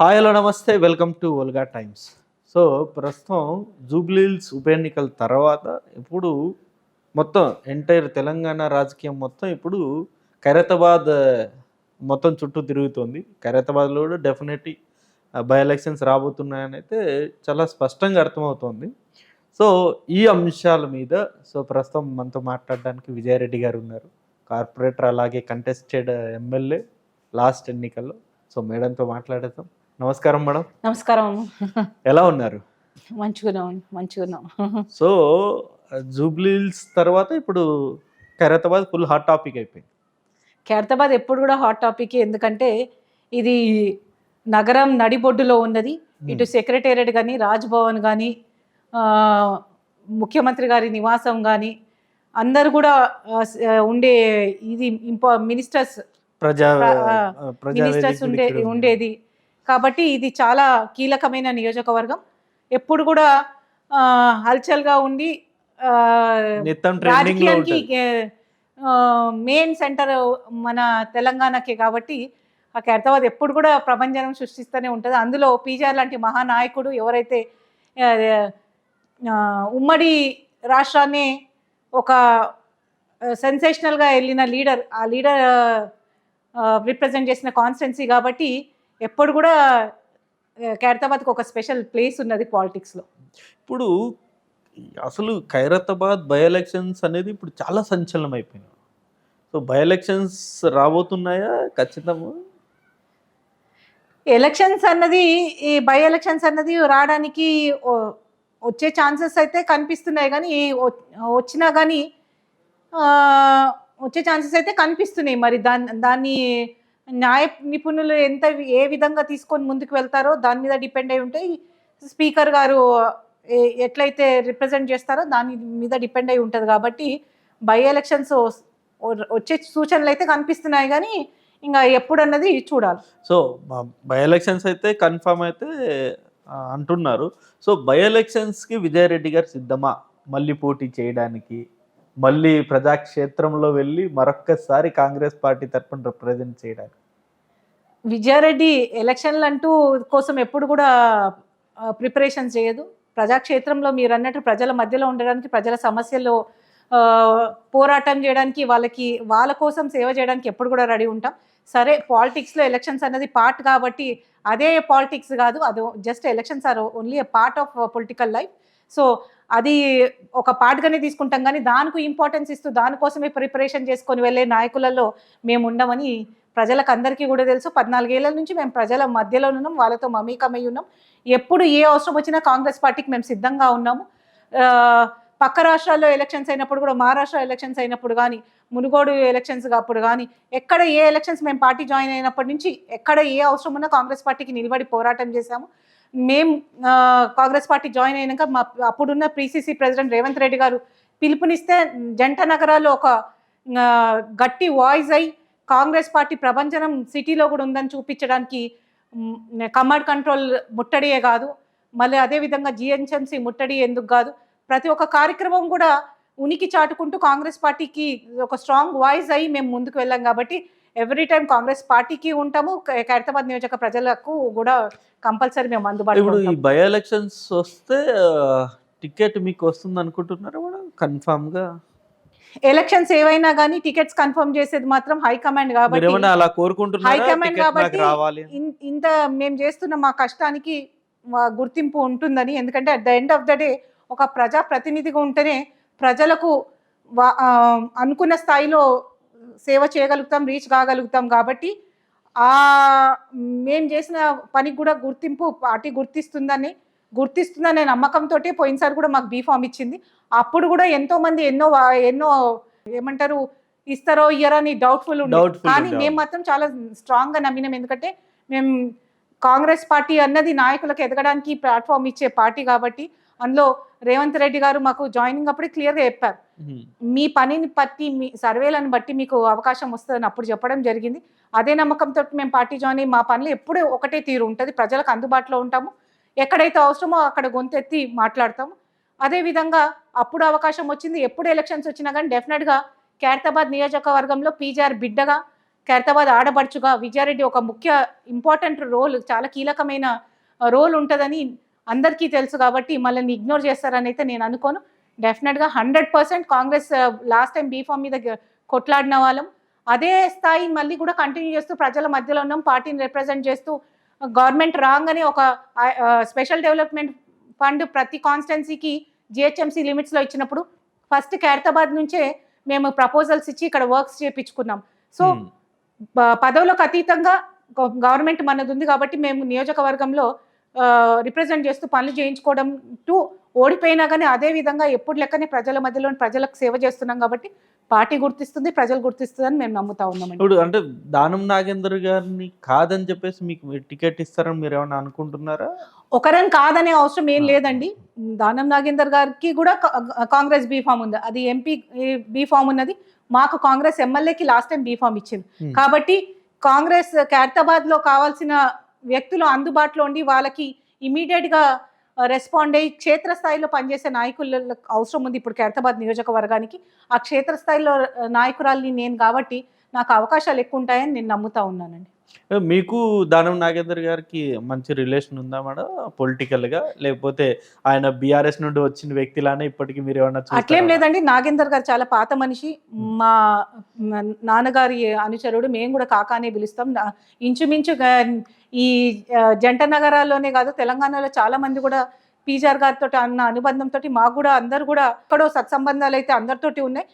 Hi hello నమస్తే welcome to Volga Times. So ప్రస్తుతం జూబ్లీహిల్స్ ఉప ఎన్నికల తర్వాత ఇప్పుడు మొత్తం ఎంటైర్ తెలంగాణ రాజకీయం మొత్తం ఇప్పుడు ఖైరతాబాద్ మొత్తం చుట్టూ తిరుగుతుంది. ఖైరతాబాద్లో కూడా డెఫినెట్లీ బై ఎలక్షన్స్ రాబోతున్నాయని అయితే చాలా స్పష్టంగా అర్థమవుతోంది. సో ఈ అంశాల మీద ప్రస్తుతం మనతో మాట్లాడడానికి విజయారెడ్డి గారు ఉన్నారు. కార్పొరేటర్ అలాగే కంటెస్టెడ్ ఎమ్మెల్యే లాస్ట్ ఎన్నికల్లో. సో మేడంతో మాట్లాడేద్దాం. నమస్కారం మేడం. నమస్కారం. ఎలా ఉన్నారు? మంచిగున్నాం. సో జూబ్లీహిల్స్ తర్వాత ఇప్పుడు ఖైరతాబాద్ ఫుల్ హాట్ టాపిక్ అయిపోయింది. ఖైరతాబాద్ ఎప్పుడు కూడా హాట్ టాపిక్, ఎందుకంటే ఇది నగరం నడిబొడ్డులో ఉన్నది. ఇటు సెక్రటేరియట్ కానీ, రాజ్భవన్ కానీ, ముఖ్యమంత్రి గారి నివాసం కానీ, అందరు కూడా ఉండే ఇది మినిస్టర్స్ ఉండేది కాబట్టి ఇది చాలా కీలకమైన నియోజకవర్గం. ఎప్పుడు కూడా హల్చల్గా ఉండి రాజకీయానికి మెయిన్ సెంటర్ మన తెలంగాణకే కాబట్టి ఆ ఖైరతాబాద్ ఎప్పుడు కూడా ప్రభంజనం సృష్టిస్తూనే ఉంటుంది. అందులో పీజీఆర్ లాంటి మహానాయకుడు ఎవరైతే ఉమ్మడి రాష్ట్రాన్ని ఒక సెన్సేషనల్గా వెళ్ళిన లీడర్, ఆ లీడర్ రిప్రజెంట్ చేసిన కాన్స్టిట్యున్సీ కాబట్టి ఎప్పుడు కూడా ఖైరతాబాద్కి ఒక స్పెషల్ ప్లేస్ ఉన్నది పాలిటిక్స్లో. ఇప్పుడు అసలు ఖైరతాబాద్ బై ఎలక్షన్స్ అనేది ఇప్పుడు చాలా సంచలనం అయిపోయింది. సో బై ఎలక్షన్స్ రాబోతున్నాయా ఖచ్చితంగా? ఈ బై ఎలక్షన్స్ అన్నది రావడానికి వచ్చే ఛాన్సెస్ అయితే కనిపిస్తున్నాయి, కానీ వచ్చినా కానీ వచ్చే ఛాన్సెస్ అయితే కనిపిస్తున్నాయి. మరి దాన్ని న్యాయ నిపుణులు ఏ విధంగా తీసుకొని ముందుకు వెళ్తారో దాని మీద డిపెండ్ అయి ఉంటాయి. స్పీకర్ గారు ఎట్లయితే రిప్రజెంట్ చేస్తారో దాని మీద డిపెండ్ అయి ఉంటుంది. కాబట్టి బై ఎలక్షన్స్ వచ్చే సూచనలు అయితే కనిపిస్తున్నాయి, కానీ ఇంకా ఎప్పుడన్నది చూడాలి. సో బై ఎలక్షన్స్ అయితే కన్ఫర్మ్ అయితే అంటున్నారు. సో బై ఎలక్షన్స్కి విజయారెడ్డి గారు సిద్ధమా మళ్ళీ పోటీ చేయడానికి, మళ్ళీ ప్రజాక్షేత్రంలో వెళ్ళి మరొక్కసారి కాంగ్రెస్ పార్టీ తరఫున రిప్రజెంట్ చేయడానికి? విజయారెడ్డి ఎలక్షన్లు అంటూ కోసం ఎప్పుడు కూడా ప్రిపరేషన్ చేయదు. ప్రజాక్షేత్రంలో మీరు అన్నట్టు ప్రజల మధ్యలో ఉండడానికి, ప్రజల సమస్యల్లో పోరాటం చేయడానికి, వాళ్ళ కోసం సేవ చేయడానికి ఎప్పుడు కూడా రెడీ ఉంటాం. సరే, పాలిటిక్స్లో ఎలక్షన్స్ అన్నది పార్ట్ కాబట్టి అదే పాలిటిక్స్ కాదు, అది just elections are only a part of political life. So అది ఒక పార్ట్గానే తీసుకుంటాం, కానీ దానికి ఇంపార్టెన్స్ ఇస్తూ దానికోసమే ప్రిపరేషన్ చేసుకొని వెళ్ళే నాయకులలో మేము ఉండమని ప్రజలకు అందరికీ కూడా తెలుసు. 14 ఏళ్ల నుంచి మేము ప్రజల మధ్యలో ఉన్నాం, వాళ్ళతో మమేకమై ఉన్నాం. ఎప్పుడు ఏ అవసరం వచ్చినా కాంగ్రెస్ పార్టీకి మేము సిద్ధంగా ఉన్నాము. పక్క రాష్ట్రాల్లో ఎలక్షన్స్ అయినప్పుడు కూడా, మహారాష్ట్ర ఎలక్షన్స్ అయినప్పుడు కానీ, మునుగోడు ఎలక్షన్స్ అప్పుడు కానీ, ఎక్కడ ఏ ఎలక్షన్స్ మేము పార్టీ జాయిన్ అయినప్పటి నుంచి ఎక్కడ ఏ అవసరం ఉన్నా కాంగ్రెస్ పార్టీకి నిలబడి పోరాటం చేశాము. మేము కాంగ్రెస్ పార్టీ జాయిన్ అయినాక అప్పుడున్న పిసిసి ప్రెసిడెంట్ రేవంత్ రెడ్డి గారు పిలుపునిస్తే జంట నగరాల్లో ఒక గట్టి వాయిస్ అయి కాంగ్రెస్ పార్టీ ప్రభంజనం సిటీలో కూడా ఉందని చూపించడానికి కమాండ్ కంట్రోల్ ముట్టడియే కాదు, మళ్ళీ అదేవిధంగా జిహెచ్ఎంసీ ముట్టడి ఎందుకు కాదు, ప్రతి ఒక్క కార్యక్రమం కూడా ఉనికి చాటుకుంటూ కాంగ్రెస్ పార్టీకి ఒక స్ట్రాంగ్ వాయిస్ అయ్యి మేము ముందుకు వెళ్ళాం. కాబట్టి ఎవ్రీ టైం కాంగ్రెస్ పార్టీకి ఉంటాము, ఖైరతాబాద్ నియోజక ప్రజలకు కూడా కంపల్సరీ మేము అందుబాటులో. ఇప్పుడు ఈ బై ఎలక్షన్స్ వస్తే టికెట్ మీకు వస్తుంది అనుకుంటున్నారా మేడం? కన్ఫామ్గా ఎలక్షన్స్ ఏవైనా కానీ టికెట్స్ కన్ఫర్మ్ చేసేది మాత్రం హైకమాండ్ కాబట్టి, హైకమాండ్ కాబట్టి ఇంత మేము చేస్తున్న మా కష్టానికి గుర్తింపు ఉంటుందని. ఎందుకంటే at the end of the day ఒక ప్రజా ప్రతినిధిగా ఉంటేనే ప్రజలకు అనుకున్న స్థాయిలో సేవ చేయగలుగుతాం, రీచ్ కాగలుగుతాం. కాబట్టి మేము చేసిన పనికి కూడా గుర్తింపు పార్టీ గుర్తిస్తుందనే నమ్మకంతో పోయినసారి కూడా మాకు బీఫామ్ ఇచ్చింది. అప్పుడు కూడా ఎంతోమంది ఎన్నో ఏమంటారు ఇస్తారో ఇయ్యరో అని డౌట్ఫుల్ ఉంది, కానీ మేము మాత్రం చాలా స్ట్రాంగ్గా నమ్మినాం. ఎందుకంటే మేము కాంగ్రెస్ పార్టీ అన్నది నాయకులకు ఎదగడానికి ప్లాట్ఫామ్ ఇచ్చే పార్టీ కాబట్టి, అందులో రేవంత్ రెడ్డి గారు మాకు జాయినింగ్ అప్పుడే క్లియర్గా చెప్పారు, మీ పనిని బట్టి, మీ సర్వేలను బట్టి మీకు అవకాశం వస్తుందని అప్పుడు చెప్పడం జరిగింది. అదే నమ్మకంతో మేము పార్టీ జాయిన్ అయ్యి మా పనులు ఎప్పుడూ ఒకటే తీరు ఉంటుంది, ప్రజలకు అందుబాటులో ఉంటాము, ఎక్కడైతే అవసరమో అక్కడ గొంతెత్తి మాట్లాడతాము. అదేవిధంగా అప్పుడు అవకాశం వచ్చింది, ఎప్పుడు ఎలక్షన్స్ వచ్చినా కానీ డెఫినెట్గా ఖైరతాబాద్ నియోజకవర్గంలో పీజీఆర్ బిడ్డగా ఖైరతాబాద్ ఆడపడుచుగా విజయారెడ్డి ఒక ముఖ్య ఇంపార్టెంట్ రోల్, చాలా కీలకమైన రోల్ ఉంటుందని అందరికీ తెలుసు. కాబట్టి మళ్ళీ ఇగ్నోర్ చేస్తారని అయితే నేను అనుకోను. డెఫినెట్గా 100% కాంగ్రెస్ లాస్ట్ టైం బీఫామ్ మీద కొట్లాడిన వాళ్ళం, అదే స్థాయి మళ్ళీ కూడా కంటిన్యూ చేస్తూ ప్రజల మధ్యలో ఉన్నాం, పార్టీని రిప్రజెంట్ చేస్తూ. గవర్నమెంట్ రాగానే ఒక స్పెషల్ డెవలప్మెంట్ ఫండ్ ప్రతి కాన్స్టిట్యున్సీకి జిహెచ్ఎంసీ లిమిట్స్లో ఇచ్చినప్పుడు ఫస్ట్ ఖైరతాబాద్ నుంచే మేము ప్రపోజల్స్ ఇచ్చి ఇక్కడ వర్క్స్ చేయించుకున్నాం. సో పదవులకు అతీతంగా గవర్నమెంట్ మనది ఉంది కాబట్టి మేము నియోజకవర్గంలో రిప్రజెంట్ చేస్తూ పనులు చేయించుకోవడం టు ఓడిపోయినా కానీ అదే విధంగా ఎప్పుడు లెక్కనే ప్రజల మధ్యలో ప్రజలకు సేవ చేస్తున్నాం కాబట్టి పార్టీ గుర్తిస్తుంది, ప్రజలు గుర్తిస్తుందని మేము నమ్ముతా ఉన్నామండి. ఇప్పుడు అంటే దానం నాగేందర్ గారిని కాదని చెప్పేసి మీకు టికెట్ ఇస్తారని మీరు ఏమైనా అనుకుంటున్నారా? ఒకరని కాదనే అవసరం ఏం లేదండి. దానం నాగేందర్ గారికి కూడా కాంగ్రెస్ బీఫామ్ ఉంది, అది ఎంపీ బీఫామ్ ఉన్నది. మాకు కాంగ్రెస్ ఎమ్మెల్యేకి లాస్ట్ టైం బీఫామ్ ఇచ్చింది. కాబట్టి కాంగ్రెస్ ఖైరతాబాద్ లో కావాల్సిన వ్యక్తులు అందుబాటులో ఉండి వాళ్ళకి ఇమీడియట్ గా రెస్పాండ్ అయ్యి క్షేత్రస్థాయిలో పనిచేసే నాయకుల అవసరం ఉంది ఇప్పుడు ఖైరతాబాద్ నియోజకవర్గానికి. ఆ క్షేత్రస్థాయిలో నాయకురాలిని నేను కాబట్టి నాకు అవకాశాలు ఎక్కువ ఉంటాయని నేను నమ్ముతా ఉన్నానండి. మీకు దానం నాగేందర్ గారికి మంచి రిలేషన్ ఉందా మేడం పొలిటికల్గా, లేకపోతే ఆయన బీఆర్ఎస్ నుండి వచ్చిన వ్యక్తిలానే ఇప్పటికీ మీరు ఏమన్నా అట్లేం లేదండి. నాగేందర్ గారు చాలా పాత మనిషి, మా నాన్నగారి అనుచరుడు, మేము కూడా కాకానే పిలుస్తాం. ఇంచుమించు ఈ జంట నగరాల్లోనే కాదు తెలంగాణలో చాలా మంది కూడా పీజార్ గారితో అన్న అనుబంధంతో మాకు కూడా అందరు కూడా ఎక్కడో సత్సంబంధాలు అయితే అందరితోటి ఉన్నాయి.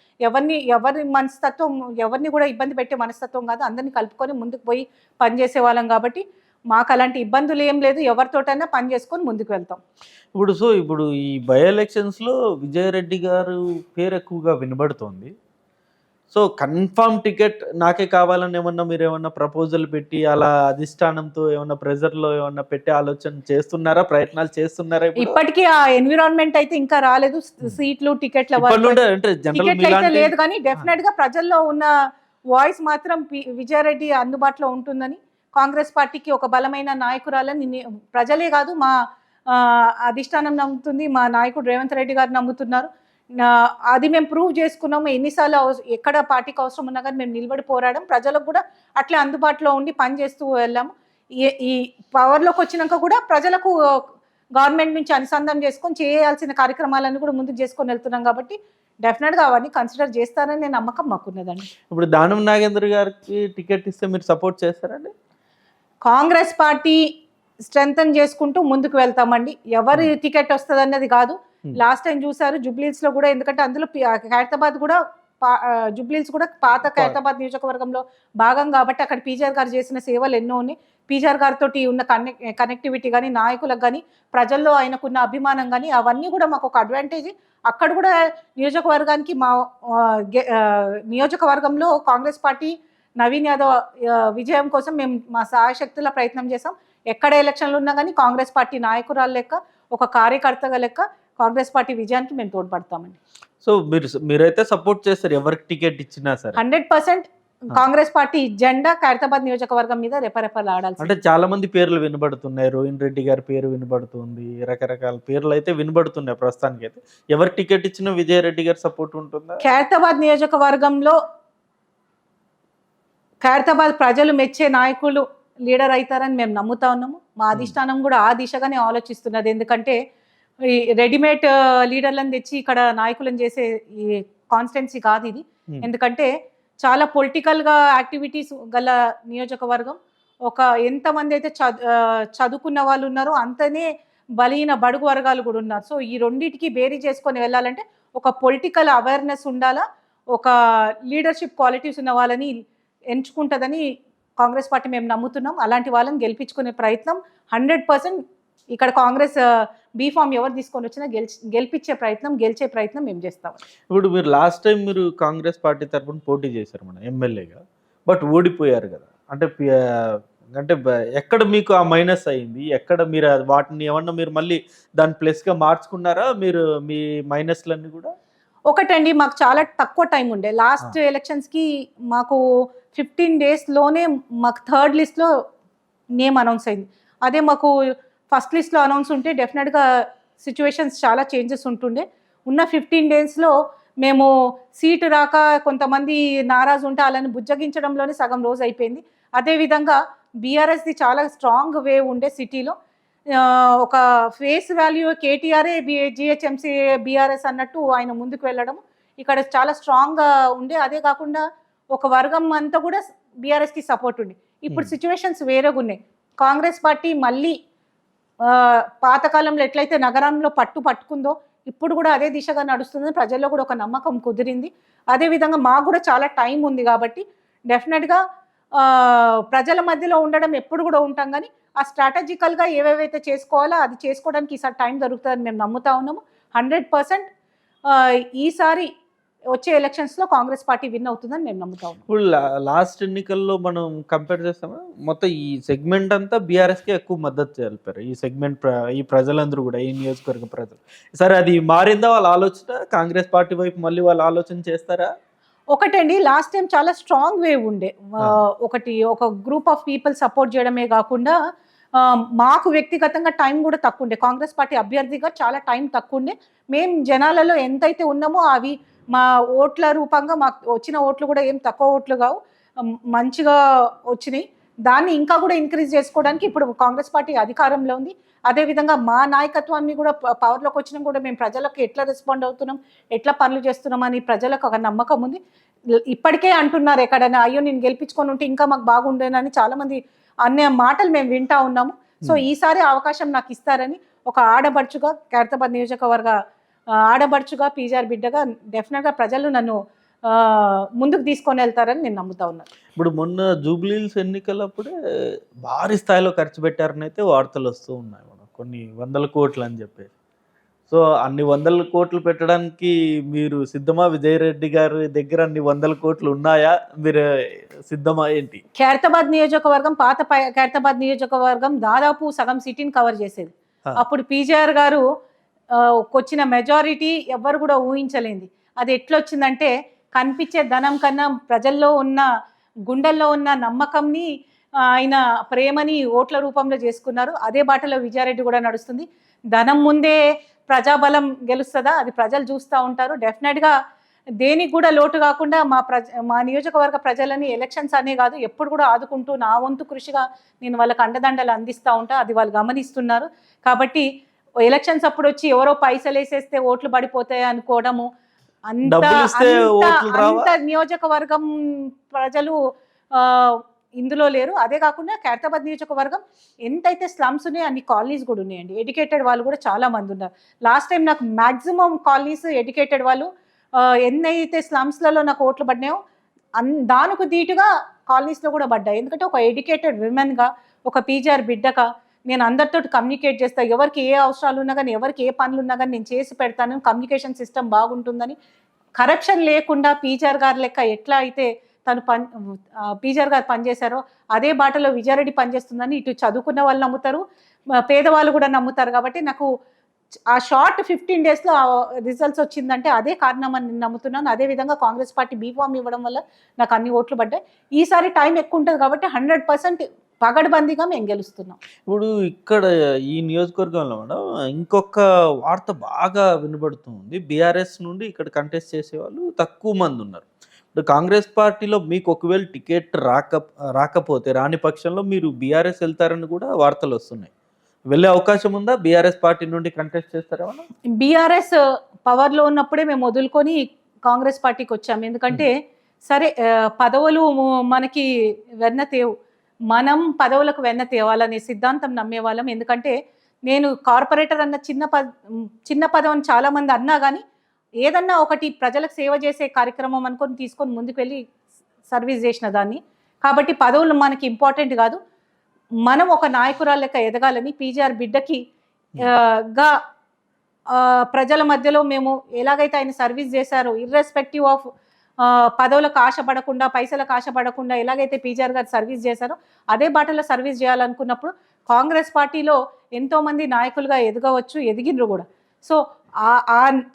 ఎవరి మనస్తత్వం ఎవరిని కూడా ఇబ్బంది పెట్టే మనస్తత్వం కాదు, అందరినీ కలుపుకొని ముందుకు పోయి పనిచేసే వాళ్ళం కాబట్టి మాకు అలాంటి ఇబ్బందులు ఏం లేదు. ఎవరితోటైనా పని చేసుకొని ముందుకు వెళ్తాం. ఇప్పుడు ఈ బై ఎలక్షన్స్లో విజయరెడ్డి గారు పేరు ఎక్కువగా వినబడుతోంది. సో కన్ఫామ్ టికెట్ నాకే కావాలని ఏమన్నా మీరు ఏమన్నా ప్రపోజల్ పెట్టి అలా అధిష్టానంతో ఏమన్నా ప్రెజర్లో ఏమన్నా పెట్టే ఆలోచన చేస్తున్నారా, ప్రయత్నాలు చేస్తున్నారా? ఇప్పటికీ ఆ ఎన్విరాన్మెంట్ అయితే ఇంకా రాలేదు. సీట్లు టికెట్ల అయితే లేదు, కానీ డెఫినెట్ గా ప్రజల్లో ఉన్న వాయిస్ మాత్రం విజయారెడ్డి అందుబాటులో ఉంటుందని, కాంగ్రెస్ పార్టీకి ఒక బలమైన నాయకురాలని ప్రజలే కాదు మా అధిష్టానం నమ్ముతుంది, మా నాయకుడు రేవంత్ రెడ్డి గారు నమ్ముతున్నారు. అది మేము ప్రూవ్ చేసుకున్నాము. ఎన్నిసార్లు ఎక్కడ పార్టీకి అవసరం ఉన్నా కానీ మేము నిలబడి పోరాడం, ప్రజలకు కూడా అట్లా అందుబాటులో ఉండి పని చేస్తూ వెళ్ళాము. ఈ పవర్లోకి వచ్చినాక కూడా ప్రజలకు గవర్నమెంట్ నుంచి అనుసంధానం చేసుకొని చేయాల్సిన కార్యక్రమాలను కూడా ముందుకు చేసుకొని వెళ్తున్నాం కాబట్టి డెఫినెట్గా అవన్నీ కన్సిడర్ చేస్తారని నమ్మకం మాకున్నదండి. ఇప్పుడు దానం నాగేందర్ గారికి టికెట్ ఇస్తే మీరు సపోర్ట్ చేస్తారండి? కాంగ్రెస్ పార్టీ స్ట్రెంగ్తన్ చేసుకుంటూ ముందుకు వెళ్తామండి. ఎవరి టికెట్ వస్తుంది అన్నది కాదు. లాస్ట్ టైం చూసారు జూబ్లీహిల్స్లో కూడా, ఎందుకంటే అందులో ఖైరతాబాద్ కూడా జూబ్లీహిల్స్ కూడా పాత ఖైరతాబాద్ నియోజకవర్గంలో భాగం కాబట్టి అక్కడ పీజార్ గారు చేసిన సేవలు ఎన్నో ఉన్నాయి. పీజార్ గారితో ఉన్న కనెక్టివిటీ కానీ, నాయకులకు కానీ, ప్రజల్లో ఆయనకున్న అభిమానం కానీ అవన్నీ కూడా మాకు ఒక అడ్వాంటేజ్. అక్కడ కూడా నియోజకవర్గానికి నియోజకవర్గంలో కాంగ్రెస్ పార్టీ నవీన్ యాదవ్ విజయం కోసం మేము మా సాయశక్తుల ప్రయత్నం చేసాం. ఎక్కడ ఎలక్షన్లు ఉన్నా కానీ కాంగ్రెస్ పార్టీ నాయకురాలు లెక్క, ఒక కార్యకర్తగా లెక్క కాంగ్రెస్ పార్టీ విజయానికి మేము తోడ్పడతామండి. సో మీరైతే సపోర్ట్ చేస్తారు ఎవరికి టికెట్ ఇచ్చినా సరే? 100% కాంగ్రెస్ పార్టీ జెండా ఖైరతాబాద్ నియోజకవర్గం మీద రెపరెపలాడాలి. అంటే చాలా మంది పేర్లు వినబడుతున్నాయి, రోహిన్ రెడ్డి గారి పేరు వినబడుతుంది, రకరకాల పేర్లు అయితే వినబడుతున్నాయి ప్రస్తుతానికి. అయితే ఎవరు టికెట్ ఇచ్చినా విజయరెడ్డి గారి సపోర్ట్ ఉంటుందా? ఖైరతాబాద్ నియోజకవర్గంలో ఖైరతాబాద్ ప్రజలు మెచ్చే నాయకులు లీడర్ అవుతారని మేము నమ్ముతా ఉన్నాము. మా అధిష్టానం కూడా ఆ దిశగానే ఆలోచిస్తున్నది. ఎందుకంటే ఈ రెడీమేడ్ లీడర్లను తెచ్చి ఇక్కడ నాయకులను చేసే ఈ కాన్స్టిట్యున్సీ కాదు ఇది. ఎందుకంటే చాలా పొలిటికల్గా యాక్టివిటీస్ గల నియోజకవర్గం. ఎంతమంది అయితే చదువుకున్న వాళ్ళు ఉన్నారో అంతనే బలహీన బడుగు వర్గాలు కూడా ఉన్నారు. సో ఈ రెండింటికి బేరీ చేసుకొని వెళ్ళాలంటే ఒక పొలిటికల్ అవేర్నెస్ ఉండాలా, ఒక లీడర్షిప్ క్వాలిటీస్ ఉన్న వాళ్ళని ఎంచుకుంటుందని కాంగ్రెస్ పార్టీ మేము నమ్ముతున్నాం. అలాంటి వాళ్ళని గెలిపించుకునే ప్రయత్నం 100% ఇక్కడ కాంగ్రెస్ బీఫామ్ ఎవరు తీసుకొని వచ్చినా గెలిపించే ప్రయత్నం, గెలిచే ప్రయత్నం మేము చేస్తాం. ఇప్పుడు మీరు లాస్ట్ టైం మీరు కాంగ్రెస్ పార్టీ తరఫున పోటీ చేశారు మన ఎమ్మెల్యేగా, బట్ ఓడిపోయారు కదా. అంటే ఎక్కడ మీకు ఆ మైనస్ అయింది? ఎక్కడ మీరు వాటిని ఏమన్నా మీరు మళ్ళీ దాని ప్లస్గా మార్చుకున్నారా మీరు మీ మైనస్లన్నీ కూడా? ఒకటండి, మాకు చాలా తక్కువ టైం ఉండే. లాస్ట్ ఎలక్షన్స్కి మాకు 15 daysలోనే మాకు థర్డ్ లిస్ట్లో నేమ్ అనౌన్స్ అయింది. అదే మాకు ఫస్ట్ లిస్ట్లో అనౌన్స్ ఉంటే డెఫినెట్గా సిచ్యువేషన్స్ చాలా చేంజెస్ ఉంటుండే. ఉన్న 15 daysలో మేము సీటు రాక కొంతమంది నారాజు ఉంటే అలాని బుజ్జగించడంలోనే సగం రోజు అయిపోయింది. అదేవిధంగా బీఆర్ఎస్ది చాలా స్ట్రాంగ్ వేవ్ ఉండే సిటీలో. ఒక ఫేస్ వాల్యూ కేటీఆర్ఏ జిహెచ్ఎంసీ బీఆర్ఎస్ అన్నట్టు ఆయన ముందుకు వెళ్ళడం ఇక్కడ చాలా స్ట్రాంగ్గా ఉండే. అదే కాకుండా ఒక వర్గం అంతా కూడా బీఆర్ఎస్కి సపోర్ట్ ఉండే. ఇప్పుడు సిచ్యువేషన్స్ వేరేగా ఉన్నాయి. కాంగ్రెస్ పార్టీ మళ్ళీ పాతకాలంలో ఎట్లయితే నగరంలో పట్టుకుందో ఇప్పుడు కూడా అదే దిశగా నడుస్తుందని ప్రజల్లో కూడా ఒక నమ్మకం కుదిరింది. అదేవిధంగా మాకు కూడా చాలా టైం ఉంది కాబట్టి డెఫినెట్గా ప్రజల మధ్యలో ఉండడం ఎప్పుడు కూడా ఉంటాం, కానీ ఆ స్ట్రాటజికల్గా ఏవేవైతే చేసుకోవాలో అది చేసుకోవడానికి ఈసారి టైం దొరుకుతుందని మేము నమ్ముతా ఉన్నాము. 100% ఈసారి వచ్చే ఎలక్షన్స్లో కాంగ్రెస్ పార్టీ విన్ అవుతుందని మేము నమ్ముతా ఉన్నాం. ఇప్పుడు లాస్ట్ ఎన్నికల్లో మనం కంపేర్ చేస్తామా, మొత్తం ఈ సెగ్మెంట్ అంతా బీఆర్ఎస్కి ఎక్కువ మద్దతు తెలిపారు. ఈ సెగ్మెంట్ ఈ ప్రజలందరూ కూడా, ఈ నియోజకవర్గ ప్రజలు. సరే, అది మారిందా వాళ్ళ ఆలోచన? కాంగ్రెస్ పార్టీ వైపు మళ్ళీ వాళ్ళు ఆలోచన చేస్తారా? ఒకటండి, లాస్ట్ టైం చాలా స్ట్రాంగ్ వేవ్ ఉండే. ఒక గ్రూప్ ఆఫ్ పీపుల్ సపోర్ట్ చేయడమే కాకుండా మాకు వ్యక్తిగతంగా టైం కూడా తక్కువ ఉండే. కాంగ్రెస్ పార్టీ అభ్యర్థిగా చాలా టైం తక్కువ ఉండే. మేము జనాలలో ఎంతైతే ఉన్నామో అవి మా ఓట్ల రూపంగా మాకు వచ్చిన ఓట్లు కూడా ఏం తక్కువ ఓట్లు కావు, మంచిగా వచ్చినాయి. దాన్ని ఇంకా కూడా ఇంక్రీజ్ చేసుకోవడానికి ఇప్పుడు కాంగ్రెస్ పార్టీ అధికారంలో ఉంది. అదేవిధంగా మా నాయకత్వాన్ని కూడా పవర్లోకి వచ్చినా కూడా మేము ప్రజలకు ఎట్లా రెస్పాండ్ అవుతున్నాం, ఎట్లా పనులు చేస్తున్నాం అని ప్రజలకు ఒక నమ్మకం ఉంది. ఇప్పటికే అంటున్నారు ఎక్కడైనా, అయ్యో నేను గెలిపించుకొని ఉంటే ఇంకా మాకు బాగుండేనని చాలామంది అనే మాటలు మేము వింటా ఉన్నాము. సో ఈసారి అవకాశం నాకు ఇస్తారని ఒక ఆడబడుచుగా, ఖైరతాబాద్ నియోజకవర్గ ఆడబడుచుగా, పీజీఆర్ బిడ్డగా డెఫినెట్గా ప్రజలు నన్ను ముందుకు తీసుకొని వెళ్తారని నేను నమ్ముతా ఉన్నాను. ఇప్పుడు మొన్న జూబ్లీహిల్స్ ఎన్నికలప్పుడే భారీ స్థాయిలో ఖర్చు పెట్టారని అయితే వార్తలు వస్తూ ఉన్నాయి, మనం కొన్ని వందల కోట్లు అని చెప్పి. సో అన్ని వందల కోట్లు పెట్టడానికి మీరు సిద్ధమా? విజయరెడ్డి గారి దగ్గర అన్ని వందల కోట్లు ఉన్నాయా? మీరు సిద్ధమా ఏంటి? ఖైరతాబాద్ నియోజకవర్గం, పాత ఖైరతాబాద్ నియోజకవర్గం దాదాపు సగం సిటీని కవర్ చేసేది. అప్పుడు పీజీఆర్ గారు వచ్చిన మెజారిటీ ఎవ్వరు కూడా ఊహించలేంది. అది ఎట్లొచ్చిందంటే కనిపించే ధనం కన్నా ప్రజల్లో ఉన్న, గుండెల్లో ఉన్న నమ్మకంని, ఆయన ప్రేమని ఓట్ల రూపంలో చేసుకున్నారు. అదే బాటలో విజయారెడ్డి కూడా నడుస్తుంది. ధనం ముందే ప్రజాబలం గెలుస్తుందా, అది ప్రజలు చూస్తూ ఉంటారు. డెఫినెట్గా దేనికి కూడా లోటు కాకుండా మా నియోజకవర్గ ప్రజలని ఎలక్షన్స్ అనే కాదు ఎప్పుడు కూడా ఆదుకుంటూ నా వంతు కృషిగా నేను వాళ్ళకి అండదండలు అందిస్తూ ఉంటా. అది వాళ్ళు గమనిస్తున్నారు. కాబట్టి ఎలక్షన్స్ అప్పుడు వచ్చి ఎవరో పైసలు వేసేస్తే ఓట్లు పడిపోతాయి అనుకోవడము, అంత నియోజకవర్గం ప్రజలు ఇందులో లేరు. అదే కాకుండా ఖైరతాబాద్ నియోజకవర్గం ఎంతైతే స్లమ్స్ ఉన్నాయో అన్ని కాలనీస్ కూడా ఉన్నాయండి. ఎడ్యుకేటెడ్ వాళ్ళు కూడా చాలా మంది ఉన్నారు. లాస్ట్ టైం నాకు మ్యాక్సిమం కాలనీస్ ఎడ్యుకేటెడ్ వాళ్ళు ఎన్నైతే స్లమ్స్లలో నాకు ఓట్లు పడినాయో దానికి దీటుగా కాలనీస్లో కూడా పడ్డాయి. ఎందుకంటే ఒక ఎడ్యుకేటెడ్ విమెన్గా, ఒక పీజీఆర్ బిడ్డగా నేను అందరితో కమ్యూనికేట్ చేస్తాను. ఎవరికి ఏ అవసరాలు ఉన్నా కానీ, ఎవరికి ఏ పనులు ఉన్నా కానీ నేను చేసి పెడతాను. కమ్యూనికేషన్ సిస్టమ్ బాగుంటుందని, కరప్షన్ లేకుండా పీజీఆర్ గారు లెక్క ఎట్లా అయితే తను పీజీఆర్ గారు పనిచేశారో అదే బాటలో విజయారెడ్డి పనిచేస్తుందని ఇటు చదువుకున్న వాళ్ళు నమ్ముతారు, పేదవాళ్ళు కూడా నమ్ముతారు. కాబట్టి నాకు ఆ షార్ట్ 15 daysలో రిజల్ట్స్ వచ్చిందంటే అదే కారణం అని నేను నమ్ముతున్నాను. అదేవిధంగా కాంగ్రెస్ పార్టీ బీఫామ్ ఇవ్వడం వల్ల నాకు అన్ని ఓట్లు పడ్డాయి. ఈసారి టైం ఎక్కువ ఉంటుంది కాబట్టి 100% పగడ్బందీగా మేము గెలుస్తున్నాం. ఇప్పుడు ఇక్కడ ఈ నియోజకవర్గంలో మేడం ఇంకొక వార్త బాగా వినబడుతుంది. బీఆర్ఎస్ నుండి ఇక్కడ కంటెస్ట్ చేసేవాళ్ళు తక్కువ మంది ఉన్నారు. ఇప్పుడు కాంగ్రెస్ పార్టీలో మీకు ఒకవేళ టికెట్ రాకపోతే, రాని పక్షంలో మీరు బీఆర్ఎస్ వెళ్తారని కూడా వార్తలు వస్తున్నాయి. వెళ్ళే అవకాశం ఉందా? బీఆర్ఎస్ పార్టీ నుండి కంటెస్ట్ చేస్తారేమన్నా? బీఆర్ఎస్ పవర్లో ఉన్నప్పుడే మేము వదులుకొని కాంగ్రెస్ పార్టీకి వచ్చాము. ఎందుకంటే సరే పదవులు మనకి వెన్న తేవు, మనం పదవులకు వెన్న తేవాలనే సిద్ధాంతం నమ్మేవాళ్ళం. ఎందుకంటే నేను కార్పొరేటర్ అన్న చిన్న పదం అని చాలామంది అన్నా కానీ ఏదన్నా ఒకటి ప్రజలకు సేవ చేసే కార్యక్రమం అనుకొని తీసుకొని ముందుకు వెళ్ళి సర్వీస్ చేసిన దాన్ని. కాబట్టి పదవులు మనకి ఇంపార్టెంట్ కాదు, మనం ఒక నాయకురాలు లెక్క ఎదగాలని పీజీఆర్ బిడ్డకి గా ప్రజల మధ్యలో మేము ఎలాగైతే ఆయన సర్వీస్ చేశారో, ఇర్రెస్పెక్టివ్ ఆఫ్ పదవులకు ఆశపడకుండా, పైసలకు ఆశపడకుండా ఎలాగైతే పీజీఆర్ గారు సర్వీస్ చేశారో అదే బాటలో సర్వీస్ చేయాలనుకున్నప్పుడు కాంగ్రెస్ పార్టీలో ఎంతోమంది నాయకులుగా ఎదగవచ్చు, ఎదిగినరు కూడా. సో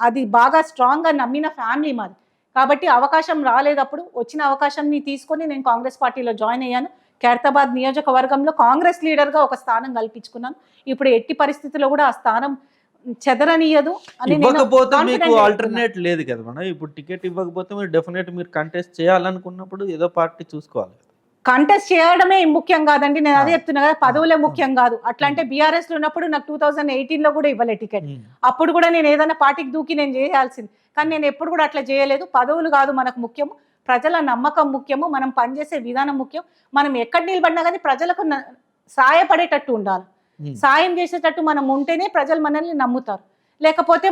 అది బాగా స్ట్రాంగ్గా నమ్మిన ఫ్యామిలీ మాది. కాబట్టి అవకాశం రాలేదప్పుడు వచ్చిన అవకాశాన్ని తీసుకొని నేను కాంగ్రెస్ పార్టీలో జాయిన్ అయ్యాను. ఖైరతాబాద్ నియోజకవర్గంలో కాంగ్రెస్ లీడర్గా ఒక స్థానం కల్పించుకున్నాను. ఇప్పుడు ఎట్టి పరిస్థితుల్లో కూడా ఆ స్థానం చెదరనియదు అని నేను ఇవ్వకపోతే confident మీకు గా చెప్తున్నా. ఆల్టర్నేట్ లేదు కదా మేడం. ఇప్పుడు టికెట్ ఇవ్వకపోతే మీరు డెఫినెట్ మీరు కంటెస్ట్ చేయాలనుకున్నప్పుడు ఏదో పార్టీ చూసుకోవాలి. కంటెస్ట్ చేయడమే ముఖ్యం కాదండి. నేను అదే ఆ. చెప్తున్నా కదా, పదవులే ముఖ్యం కాదు. అట్లా అంటే బీఆర్ఎస్ లో ఉన్నప్పుడు నాకు 2018 లో కూడా ఇవ్వలే టికెట్. అప్పుడు కూడా నేను ఏదైనా పార్టీకి దూకి నేను చేయాల్సింది. కానీ నేను ఎప్పుడు కూడా అట్లా చేయలేదు. పదవులు కాదు మనకు ముఖ్యము, ప్రజల నమ్మకం ముఖ్యము, మనం పనిచేసే విధానం ముఖ్యం. మనం ఎక్కడ నిలబడినా కానీ ప్రజలకు సాయపడేటట్టు ఉండాలి. సాయం చేసేటట్టు మనం ఉంటేనే ప్రజలు మనల్ని నమ్ముతారు. లేకపోతే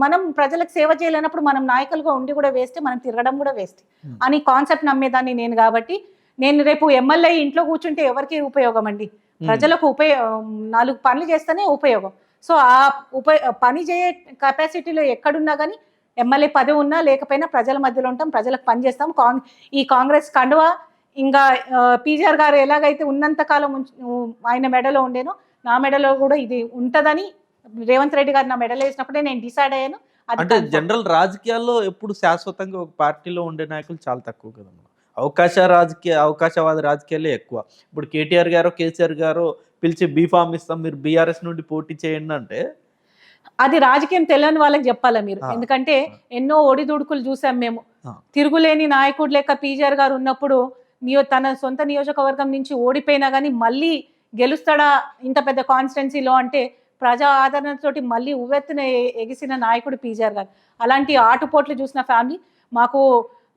మనం ప్రజలకు సేవ చేయలేనప్పుడు మనం నాయకులుగా ఉండి కూడా వేస్తే, మనం తిరగడం కూడా వేస్ట్ అని కాన్సెప్ట్ నమ్మేదాన్ని నేను. కాబట్టి నేను రేపు ఎమ్మెల్యే ఇంట్లో కూర్చుంటే ఎవరికి ఉపయోగం అండి? ప్రజలకు 4 పనులు చేస్తేనే ఉపయోగం. సో ఆ పని చేయ కెపాసిటీలో ఎక్కడున్నా కానీ ఎమ్మెల్యే పదవి ఉన్నా లేకపోయినా ప్రజల మధ్యలో ఉంటాం, ప్రజలకు పని చేస్తాం. ఈ కాంగ్రెస్ కండువా ఇంకా పీజీఆర్ గారు ఎలాగైతే ఉన్నంత కాలం ఆయన మెడలో ఉండేనో నా మెడలో కూడా ఇది ఉంటదని రేవంత్ రెడ్డి గారు నా మెడలో వేసినప్పుడే నేను డిసైడ్ అయ్యాను. అంటే జనరల్ రాజకీయాల్లో ఎప్పుడు శాశ్వతంగా ఒక పార్టీలో ఉండే నాయకులు చాలా తక్కువ కదా మేడం. అవకాశవాద రాజకీయాలే ఎక్కువ. ఇప్పుడు కేటీఆర్ గారో కేసీఆర్ గారో పిలిచి బీఫామ్ ఇస్తాం మీరు బీఆర్ఎస్ నుండి పోటీ చేయండి అంటే అది రాజకీయం తెలియని వాళ్ళకి చెప్పాలా మీరు? ఎందుకంటే ఎన్నో ఒడిదుడుకులు చూసాం మేము. తిరుగులేని నాయకుడు లెక్క పీజీఆర్ గారు ఉన్నప్పుడు తన సొంత నియోజకవర్గం నుంచి ఓడిపోయినా కానీ మళ్ళీ గెలుస్తాడా ఇంత పెద్ద కాన్స్టిట్యున్సీలో అంటే ప్రజా ఆదరణతోటి మళ్ళీ ఉవ్వెత్తున ఎగిసిన నాయకుడు పీజీఆర్ గారు. అలాంటి ఆటుపోట్లు చూసిన ఫ్యామిలీ. మాకు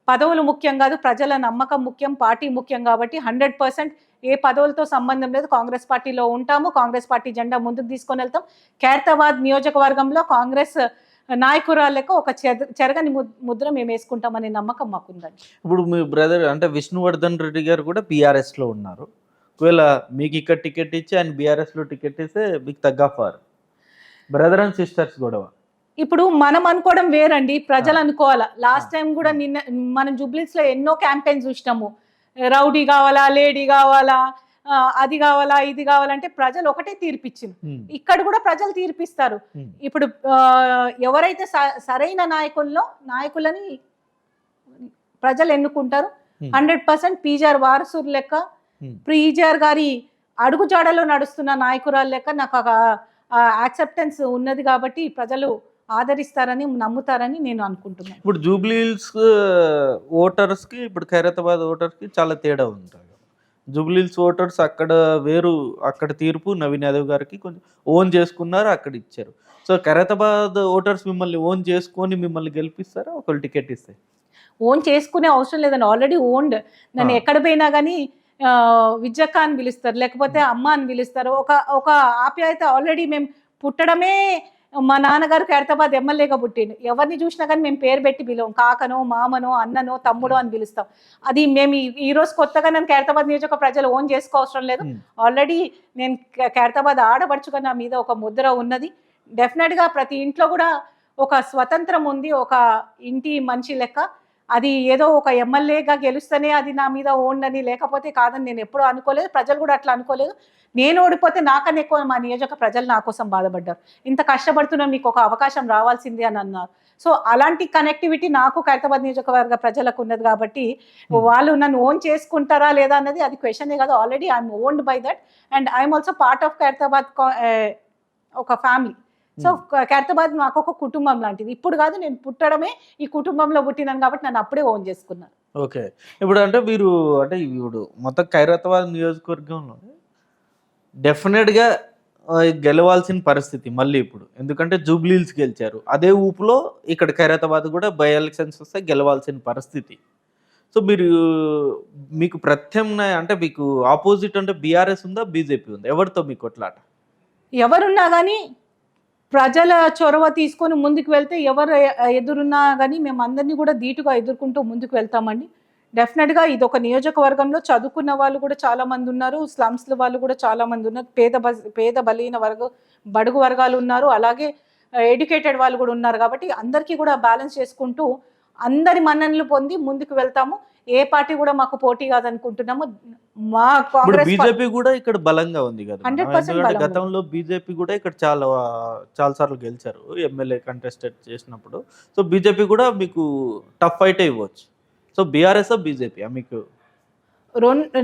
పదవులు ముఖ్యం కాదు, ప్రజల నమ్మకం ముఖ్యం, పార్టీ ముఖ్యం. కాబట్టి 100% ఏ పదవులతో సంబంధం లేదు, కాంగ్రెస్ పార్టీలో ఉంటాము, కాంగ్రెస్ పార్టీ జెండా ముందుకు తీసుకొని వెళ్తాం. ఖైరతాబాద్ నియోజకవర్గంలో కాంగ్రెస్ నాయకురాళ్ళకు ఒక చెరగని ముద్ర మేము వేసుకుంటామనే నమ్మకం మాకుందండి. ఇప్పుడు మీ బ్రదర్ అంటే విష్ణువర్ధన్ రెడ్డి గారు కూడా బీఆర్ఎస్లో ఉన్నారు. ఒకవేళ మీకు ఇక్కడ టికెట్ ఇచ్చి ఆయన బీఆర్ఎస్లో టికెట్ ఇస్తే మీకు తగ్గఫారు. బ్రదర్ అండ్ సిస్టర్స్ గొడవ. ఇప్పుడు మనం అనుకోవడం వేరండి, ప్రజలు అనుకోవాలా. లాస్ట్ టైం కూడా మనం జూబ్లీస్ లో ఎన్నో క్యాంపెయిన్స్ చూసినాము. రౌడీ కావాలా, లేడీ కావాలా, అది కావాలా, ఇది కావాలంటే ప్రజలు ఒకటే తీర్పిచ్చింది. ఇక్కడ కూడా ప్రజలు తీర్పిస్తారు. ఇప్పుడు ఎవరైతే సరైన నాయకులని ప్రజలు ఎన్నుకుంటారు. 100% పీజీఆర్ వారసులు లెక్క, పీజీఆర్ గారి అడుగుజాడలో నడుస్తున్న నాయకురాలు లెక్క నాకు యాక్సెప్టెన్స్ ఉన్నది. కాబట్టి ప్రజలు ఆదరిస్తారని నమ్ముతారని నేను అనుకుంటున్నాను. ఇప్పుడు జూబ్లీహిల్స్ ఓటర్స్కి ఇప్పుడు ఖైరతాబాద్ ఓటర్స్కి చాలా తేడా ఉంటుంది. జూబ్లీహిల్స్ ఓటర్స్ అక్కడ వేరు, అక్కడ తీర్పు నవీన్ యాదవ్ గారికి కొంచెం ఓన్ చేసుకున్నారు, అక్కడ ఇచ్చారు. సో ఖైరతాబాద్ ఓటర్స్ మిమ్మల్ని ఓన్ చేసుకొని మిమ్మల్ని గెలిపిస్తారా ఒకళ్ళు టికెట్ ఇస్తే? ఓన్ చేసుకునే అవసరం లేదండి, ఆల్రెడీ ఓన్డ్. నన్ను ఎక్కడ పోయినా కానీ విజయక్క అని పిలుస్తారు, లేకపోతే అమ్మ అని పిలుస్తారు. ఒక ఆప్యాయత ఆల్రెడీ. మేము పుట్టడమే మా నాన్నగారు ఖైరతాబాద్ ఎమ్మెల్యేగా పుట్టిండు. ఎవరిని చూసినా కానీ మేము పేరు పెట్టి పిలవం, కాకనో, మామనో, అన్ననో, తమ్ముడో అని పిలుస్తాం. అది మేము ఈ రోజు కొత్తగా నేను ఖైరతాబాద్ నియోజక ప్రజలు ఓన్ చేసుకోవసరం లేదు. ఆల్రెడీ నేను ఖైరతాబాద్ ఆడపడుచుగా నా మీద ఒక ముద్ర ఉన్నది. డెఫినెట్గా ప్రతి ఇంట్లో కూడా ఒక స్వతంత్రం ఉంది, ఒక ఇంటి మనిషి లెక్క. అది ఏదో ఒక ఎమ్మెల్యేగా గెలుస్తేనే అది నా మీద ఓండని లేకపోతే కాదని నేను ఎప్పుడూ అనుకోలేదు. ప్రజలు కూడా అట్లా అనుకోలేదు. నేను ఓడిపోతే నాకన్నా ఎక్కువ మా నియోజక ప్రజలు నా కోసం బాధపడ్డారు. ఇంత కష్టపడుతున్నా మీకు ఒక అవకాశం రావాల్సింది అని అన్నారు. సో అలాంటి కనెక్టివిటీ నాకు ఖైరతాబాద్ నియోజకవర్గ ప్రజలకు ఉన్నది. కాబట్టి వాళ్ళు నన్ను ఓన్ చేసుకుంటారా లేదా అన్నది అది క్వశ్చనే కాదు. Already I'm owned by that and I'm also part of Khairatabad ఒక ఫ్యామిలీ. సో ఖైరతాబాద్ నాకు ఒక కుటుంబం లాంటిది. ఇప్పుడు కాదు, నేను పుట్టడమే ఈ కుటుంబంలో పుట్టినాను కాబట్టి నన్ను అప్పుడే ఓన్ చేసుకున్నాను. ఓకే. ఇప్పుడు అంటే మీరు అంటే ఇప్పుడు మొత్తం ఖైరతాబాద్ నియోజకవర్గంలో డెఫినెట్గా గెలవాల్సిన పరిస్థితి మళ్ళీ ఇప్పుడు, ఎందుకంటే జూబ్లీహిల్స్ గెలిచారు. అదే ఊపులో ఇక్కడ ఖైరతాబాద్ కూడా బై ఎలక్షన్స్ వస్తే గెలవాల్సిన పరిస్థితి. సో మీకు ప్రత్యామ్నాయ అంటే మీకు ఆపోజిట్ అంటే బీఆర్ఎస్ ఉందా, బీజేపీ ఉందా? ఎవరితో మీకు కొట్లాట? ఎవరున్నా కానీ ప్రజల చొరవ తీసుకొని ముందుకు వెళ్తే ఎవరు ఎదురున్నా కానీ మేము అందరినీ కూడా ధీటుగా ఎదుర్కొంటూ ముందుకు వెళ్తామండి. డెఫినెట్గా ఇది ఒక నియోజకవర్గంలో చదువుకున్న వాళ్ళు కూడా చాలామంది ఉన్నారు, స్లమ్స్ల వాళ్ళు కూడా చాలామంది ఉన్నారు, పేద బలహీన బడుగు వర్గాలు ఉన్నారు, అలాగే ఎడ్యుకేటెడ్ వాళ్ళు కూడా ఉన్నారు. కాబట్టి అందరికీ కూడా బ్యాలెన్స్ చేసుకుంటూ అందరి మన్ననలు పొంది ముందుకు వెళ్తాము. ఏ పార్టీ కూడా మాకు పోటీ కాదనుకుంటున్నాము. మా కాంగ్రెస్ బీజేపీ కూడా ఇక్కడ బలంగా ఉంది కదా. 100% గతంలో బీజేపీ కూడా ఇక్కడ చాలా సార్లు గెలిచారు ఎమ్మెల్యే కంటెస్టెడ్ చేసినప్పుడు. సో బీజేపీ కూడా మీకు టఫ్ ఫైట్ ఇవ్వచ్చు. సో బీఆర్ఎస్ బీజేపీ మీకు?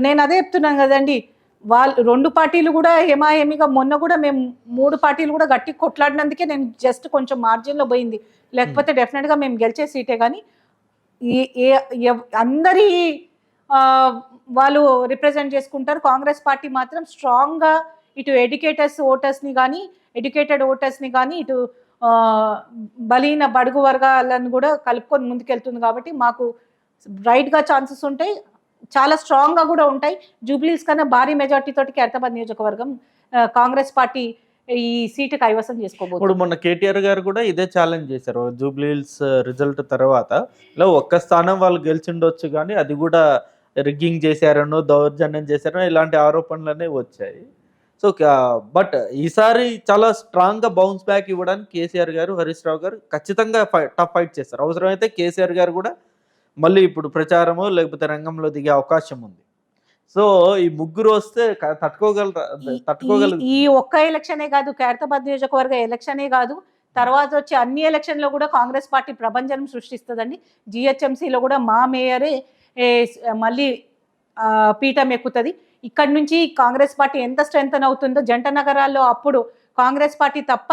నేను అదే చెప్తున్నాను కదండి, వాళ్ళు 2 పార్టీలు కూడా హేమాహేమిగా మొన్న కూడా మేము 3 పార్టీలు కూడా గట్టి కొట్లాడినందుకే నేను జస్ట్ కొంచెం మార్జిన్లో పోయింది, లేకపోతే డెఫినెట్గా మేము గెలిచే సీటే. కానీ అందరి వాళ్ళు రిప్రజెంట్ చేసుకుంటారు. కాంగ్రెస్ పార్టీ మాత్రం స్ట్రాంగ్గా ఇటు ఎడ్యుకేటెడ్ ఓటర్స్ని కానీ ఇటు బలహీన బడుగు వర్గాలను కూడా కలుపుకొని ముందుకెళ్తుంది. కాబట్టి మాకు రైట్గా ఛాన్సెస్ ఉంటాయి, చాలా స్ట్రాంగ్గా కూడా ఉంటాయి. జూబ్లీస్ కన్నా భారీ మెజార్టీ తోటి ఖైరతాబాద్ నియోజకవర్గం కాంగ్రెస్ పార్టీ ఈ సీటు కైవసం చేసుకోబోతుంది. ఇప్పుడు మొన్న కేటీఆర్ గారు కూడా ఇదే ఛాలెంజ్ చేశారు, జూబ్లీహిల్స్ రిజల్ట్ తర్వాత ఇలా ఒక్క స్థానం వాళ్ళు గెలిచిండొచ్చు కానీ అది కూడా రిగ్గింగ్ చేశారనో దౌర్జన్యం చేశారనో ఇలాంటి ఆరోపణలనే వచ్చాయి. సో బట్ ఈసారి చాలా స్ట్రాంగ్గా బౌన్స్ బ్యాక్ ఇవ్వడానికి కేసీఆర్ గారు, హరీష్ రావు గారు ఖచ్చితంగా టఫ్ ఫైట్ చేస్తారు. అవసరమైతే కేసీఆర్ గారు కూడా మళ్ళీ ఇప్పుడు ప్రచారము లేకపోతే రంగంలో దిగే అవకాశం ఉంది. సో ఈ ముగ్గురు వస్తే తట్టుకోగలరు. ఈ ఒక్క ఎలక్షనే కాదు, ఖైరతాబాద్ నియోజకవర్గ ఎలక్షనే కాదు, తర్వాత వచ్చే అన్ని ఎలక్షన్లో కూడా కాంగ్రెస్ పార్టీ ప్రభంజనం సృష్టిస్తుందండి. జిహెచ్ఎంసీలో కూడా మా మేయరే మళ్ళీ పీఠం ఎక్కుతుంది. ఇక్కడ నుంచి కాంగ్రెస్ పార్టీ ఎంత స్ట్రెంగ్తన్ అవుతుందో, జంట నగరాల్లో అప్పుడు కాంగ్రెస్ పార్టీ తప్ప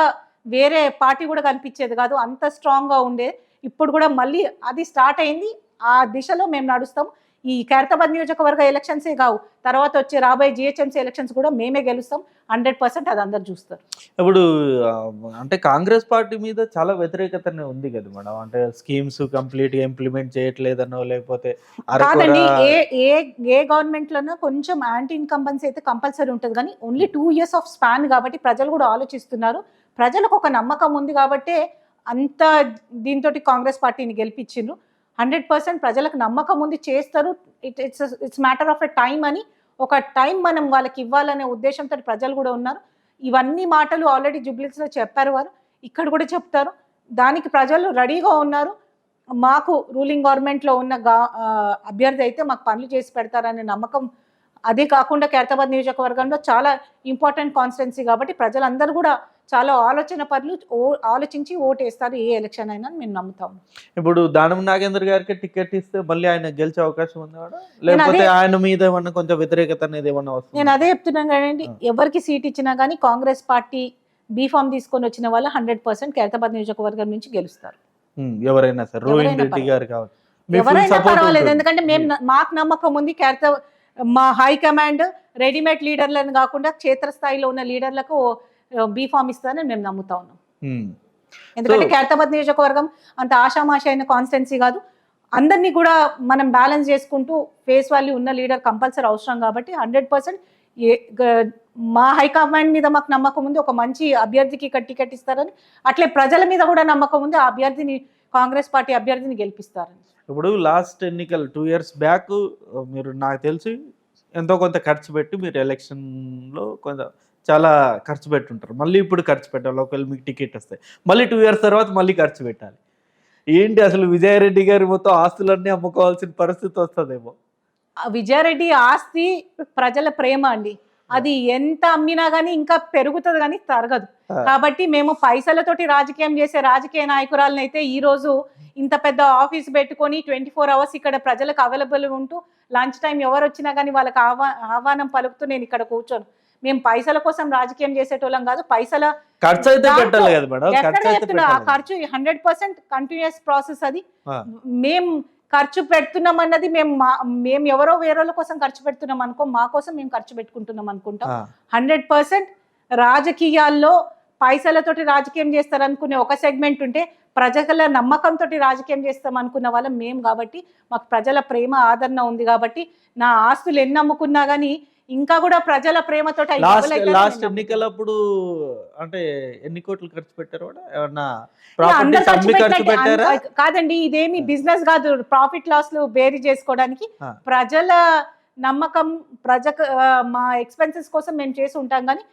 వేరే పార్టీ కూడా కనిపించేది కాదు, అంత స్ట్రాంగ్గా ఉండే. ఇప్పుడు కూడా మళ్ళీ అది స్టార్ట్ అయింది, ఆ దిశలో మేము నడుస్తాం. ఈ ఖైరతాబాద్ నియోజకవర్గ ఎలక్షన్సే కావు, తర్వాత వచ్చే రాబోయే జిహెచ్ఎంసీ ఎలక్షన్స్ కూడా మేమే గెలుస్తాం 100%. అది అందరు చూస్తారు. ఇప్పుడు అంటే కాంగ్రెస్ పార్టీ మీద చాలా వ్యతిరేకతనే ఉంది కదా మేడం, అంటే స్కీమ్స్ కంప్లీట్ గా ఇంప్లిమెంట్ చేయట్లేదనో లేకపోతే కాదండి, ఏ గవర్నమెంట్లోనో కొంచెం యాంటీ ఇన్కంబెన్సీ అయితే కంపల్సరీ ఉంటుంది, కానీ ఓన్లీ 2 years ఆఫ్ స్పాన్ కాబట్టి ప్రజలు కూడా ఆలోచిస్తున్నారు. ప్రజలకు ఒక నమ్మకం ఉంది కాబట్టి అంత దీంతో కాంగ్రెస్ పార్టీని గెలిపించిండ్రు. 100% ప్రజలకు నమ్మకం ఉంది, చేస్తారు. It's matter of a time అని, ఒక టైం మనం వాళ్ళకి ఇవ్వాలనే ఉద్దేశంతో ప్రజలు కూడా ఉన్నారు. ఇవన్నీ మాటలు ఆల్రెడీ జూబ్లీస్లో చెప్పారు వారు, ఇక్కడ కూడా చెప్తారు. దానికి ప్రజలు రెడీగా ఉన్నారు. మాకు రూలింగ్ గవర్నమెంట్లో ఉన్న అభ్యర్థి అయితే మాకు పనులు చేసి పెడతారనే నమ్మకం. అదే కాకుండా ఖైరతాబాద్ నియోజకవర్గంలో చాలా ఇంపార్టెంట్ కాన్స్టిట్యున్సీ కాబట్టి ప్రజలందరూ కూడా చాలా ఆలోచించి ఓటేస్తారు ఏ ఎలక్షన్ అయినా మేము నమ్ముతాం. ఇప్పుడు దానం నాగేందర్ గారికి టికెట్ ఇస్తే మళ్ళీ ఆయన గెలిచే అవకాశం ఉంది లేకపోతే ఆయన మీద ఏమన్నా కొంచెం వ్యతిరేకత అనేది ఏమన్నా వస్తుంది? నేను అదే చెప్తున్నాను కదండి, ఎవరికి సీట్ ఇచ్చినా కానీ కాంగ్రెస్ పార్టీ బీఫామ్ తీసుకొని వచ్చిన వాళ్ళు 100% ఖైరతాబాద్ నియోజకవర్గం నుంచి గెలుస్తారు. ఎవరైనా సరే, రోహిణ్ రెడ్డి గారు కావచ్చు, ఎవరైనా పర్వాలేదు. ఎందుకంటే మాకు నమ్మకం ఉంది, మా హైకమాండ్ రెడీమేడ్ లీడర్లను కాకుండా క్షేత్రస్థాయిలో ఉన్న లీడర్లకు బీఫామ్ ఇస్తారని మేము నమ్ముతా ఉన్నాం. ఎందుకంటే ఖైరతాబాద్ నియోజకవర్గం అంత ఆషామాషి అయిన కాన్స్టిట్యున్సీ కాదు, అందరినీ కూడా మనం బ్యాలెన్స్ చేసుకుంటూ ఫేస్ వాల్యూ ఉన్న లీడర్ కంపల్సరీ అవసరం. కాబట్టి 100% మా హైకమాండ్ మీద మాకు నమ్మకం ఉంది, ఒక మంచి అభ్యర్థికి ఇక్కడ టికెట్ ఇస్తారని. అట్లే ప్రజల మీద కూడా నమ్మకం ఉంది, ఆ అభ్యర్థిని కాంగ్రెస్ పార్టీ అభ్యర్థిని గెలిపిస్తారని. ఇప్పుడు లాస్ట్ ఎన్నికలు 2 years బ్యాక్ మీరు నాకు తెలిసి ఎంతో కొంత ఖర్చు పెట్టి మీరు ఎలక్షన్లో కొంత చాలా ఖర్చు పెట్టుంటారు. మళ్ళీ ఇప్పుడు ఖర్చు పెట్టాలి, ఒకవేళ మీకు టికెట్ వస్తాయి మళ్ళీ 2 years తర్వాత మళ్ళీ ఖర్చు పెట్టాలి. ఏంటి అసలు విజయారెడ్డి గారి మొత్తం ఆస్తులన్నీ అమ్ముకోవాల్సిన పరిస్థితి వస్తుందేమో? విజయారెడ్డి ఆస్తి ప్రజల ప్రేమ అండి, అది ఎంత అమ్మినా కానీ ఇంకా పెరుగుతుంది కానీ తరగదు. కాబట్టి మేము పైసలతోటి రాజకీయం చేసే రాజకీయ నాయకురాలను అయితే ఈ రోజు ఇంత పెద్ద ఆఫీస్ పెట్టుకొని 24 hours ఇక్కడ ప్రజలకు అవైలబుల్ ఉంటూ లంచ్ టైం ఎవరు వచ్చినా కానీ వాళ్ళకి ఆహ్వానం పలుకుతూ నేను ఇక్కడ కూర్చోను. మేము పైసల కోసం రాజకీయం చేసేటోళ్ళం కాదు, పైసల ఖర్చు అయితే పెట్టాలి కదా మేడం. ఆ ఖర్చు 100% కంటిన్యూస్ ప్రాసెస్. అది మేము ఖర్చు పెడుతున్నాం అన్నది మేము ఎవరో వేరేల కోసం ఖర్చు పెడుతున్నాం అనుకో, మా కోసం మేము ఖర్చు పెట్టుకుంటున్నాం అనుకుంటాం. 100% రాజకీయాల్లో పైసలతోటి రాజకీయం చేస్తారనుకునే ఒక సెగ్మెంట్ ఉంటే, ప్రజల నమ్మకంతో రాజకీయం చేస్తాం అనుకున్న వాళ్ళం మేము. కాబట్టి మాకు ప్రజల ప్రేమ ఆదరణ ఉంది కాబట్టి నా ఆస్తులు ఎన్ని అమ్ముకున్నా కానీ ఇంకా కూడా ప్రజల ప్రేమతో. లాస్ట్ ఎన్నికలప్పుడు అంటే ఎన్ని కోట్లు ఖర్చు పెట్టారు? కాదండి, ఇదేమి బిజినెస్ కాదు, ప్రాఫిట్ లాస్లు బేరీ చేసుకోవడానికి ప్రజల నమ్మకం, మా ఎక్స్పెన్సెస్ కోసం మేము చేసి ఉంటాం. కానీ